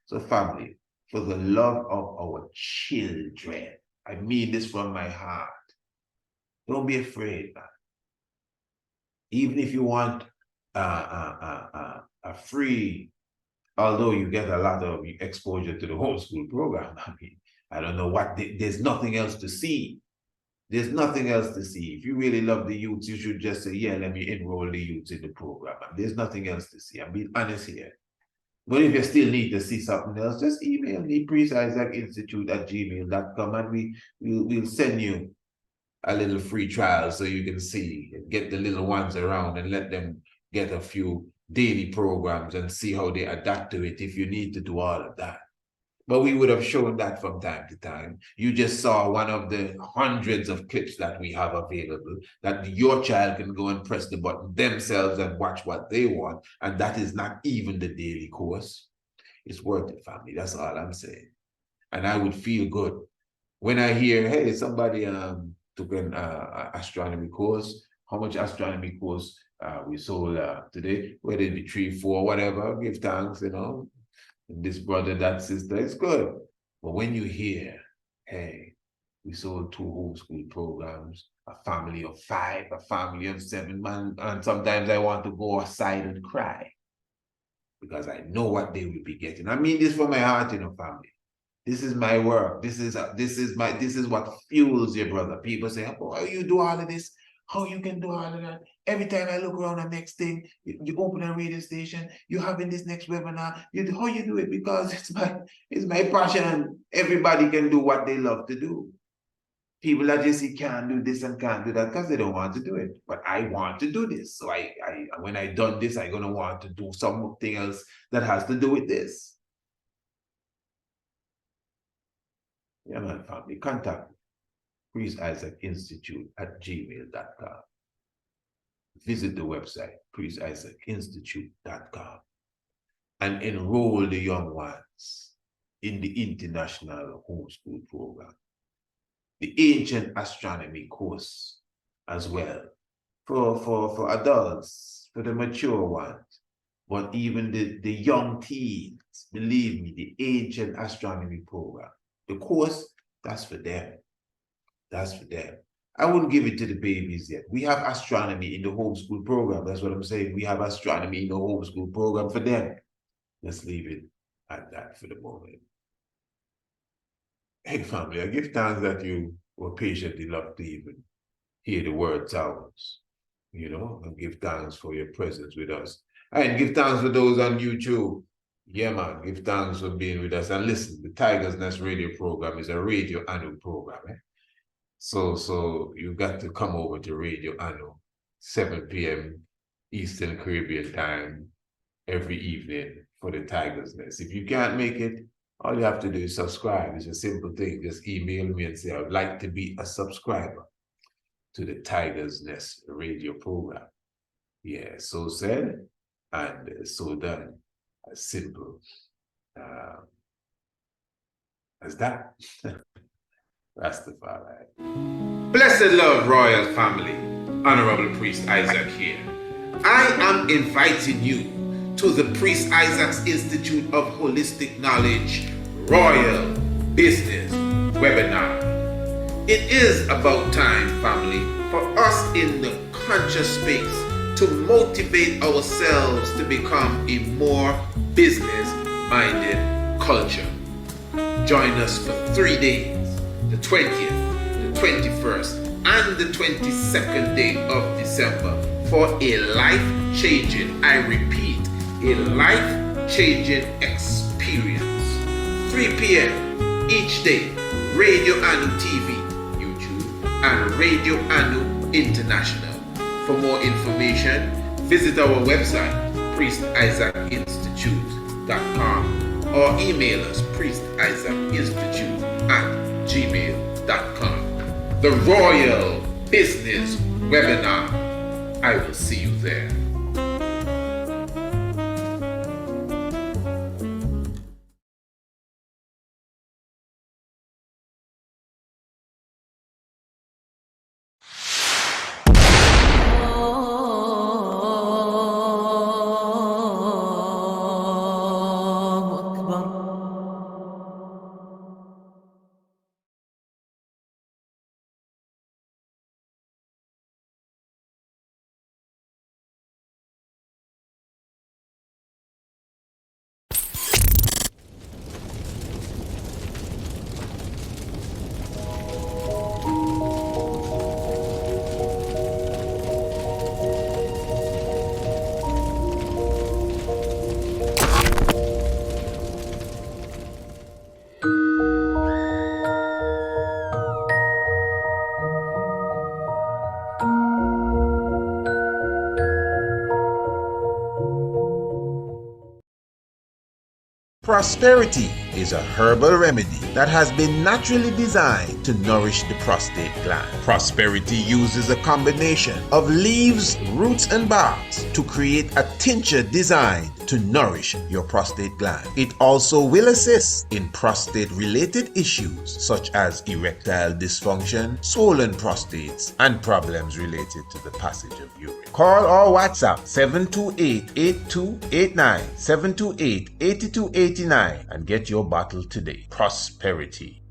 So family, for the love of our children, I mean this from my heart. Don't be afraid, man. Even if you want a free, although you get a lot of exposure to the homeschool program, I mean, I don't know what, there's nothing else to see. There's nothing else to see. If you really love the youths, you should just say, yeah, let me enroll the youths in the program. And there's nothing else to see. I'm being honest here. But if you still need to see something else, just email me, priestIsaacInstitute@gmail.com, and we'll send you a little free trial so you can see, get the little ones around and let them get a few daily programs and see how they adapt to it if you need to do all of that. But we would have shown that from time to time. You just saw one of the hundreds of clips that we have available that your child can go and press the button themselves and watch what they want. And that is not even the daily course. It's worth it, family. That's all I'm saying. And I would feel good when I hear, hey, somebody took an astronomy course. How much astronomy course we sold today? Whether it be 3, 4, whatever, give thanks, you know. This brother, that sister, it's good. But when you hear, hey, we sold 2 homeschool programs, a family of 5, a family of 7, man, and sometimes I want to go aside and cry because I know what they will be getting. I mean this from my heart, you know, family. This is my work. This is what fuels your brother. People say, oh, how you do all of this? How you can do all of that? Every time I look around the next thing, you open a radio station, you having this next webinar, how you do it? Because it's my passion. Everybody can do what they love to do. People that just see can't do this and can't do that because they don't want to do it. But I want to do this. So when I done this, I'm gonna want to do something else that has to do with this. Yeah, man, family, contact me. PriestIsaacInstitute@gmail.com. Visit the website, PriestIsaacInstitute.com, and enroll the young ones in the International Homeschool Program, the Ancient Astronomy Course as well, for adults, for the mature ones, but even the young teens, believe me, the Ancient Astronomy Program. The course, that's for them. That's for them. I wouldn't give it to the babies yet. We have astronomy in the homeschool program. That's what I'm saying. We have astronomy in the homeschool program for them. Let's leave it at that for the moment. Hey, family, I give thanks that you were patient enough to even hear the word sounds, you know, and give thanks for your presence with us. And give thanks for those on YouTube. Yeah, man, give thanks for being with us. And listen, the Tiger's Nest radio program is a radio annual program. So you got to come over to Radio Anno, 7 p.m. Eastern Caribbean time every evening for the Tiger's Nest. If you can't make it, all you have to do is subscribe. It's a simple thing. Just email me and say, I would like to be a subscriber to the Tiger's Nest radio program. Yeah, so said and so done. As simple as that. Rastafari. Blessed love, royal family. Honorable Priest Isaac here. I am inviting you to the Priest Isaac's Institute of Holistic Knowledge Royal Business Webinar. It is about time, family, for us in the conscious space to motivate ourselves to become a more business-minded culture. Join us for 3 days, the 20th, the 21st, and the 22nd day of December for a life-changing, I repeat, a life-changing experience. 3 p.m. each day, Radio Anu TV, YouTube, and Radio Anu International. For more information, visit our website, priestisaacinstitute.com, or email us, priestisaacinstitute@gmail.com. The Royal Business Webinar. I will see you there. Prosperity is a herbal remedy that has been naturally designed to nourish the prostate gland. Prosperity uses a combination of leaves, roots, and barks to create a tincture designed to nourish your prostate gland. It also will assist in prostate-related issues such as erectile dysfunction, swollen prostates, and problems related to the passage of urine. Call or WhatsApp 728-8289, 728-8289 and get your bottle today. Prosperity.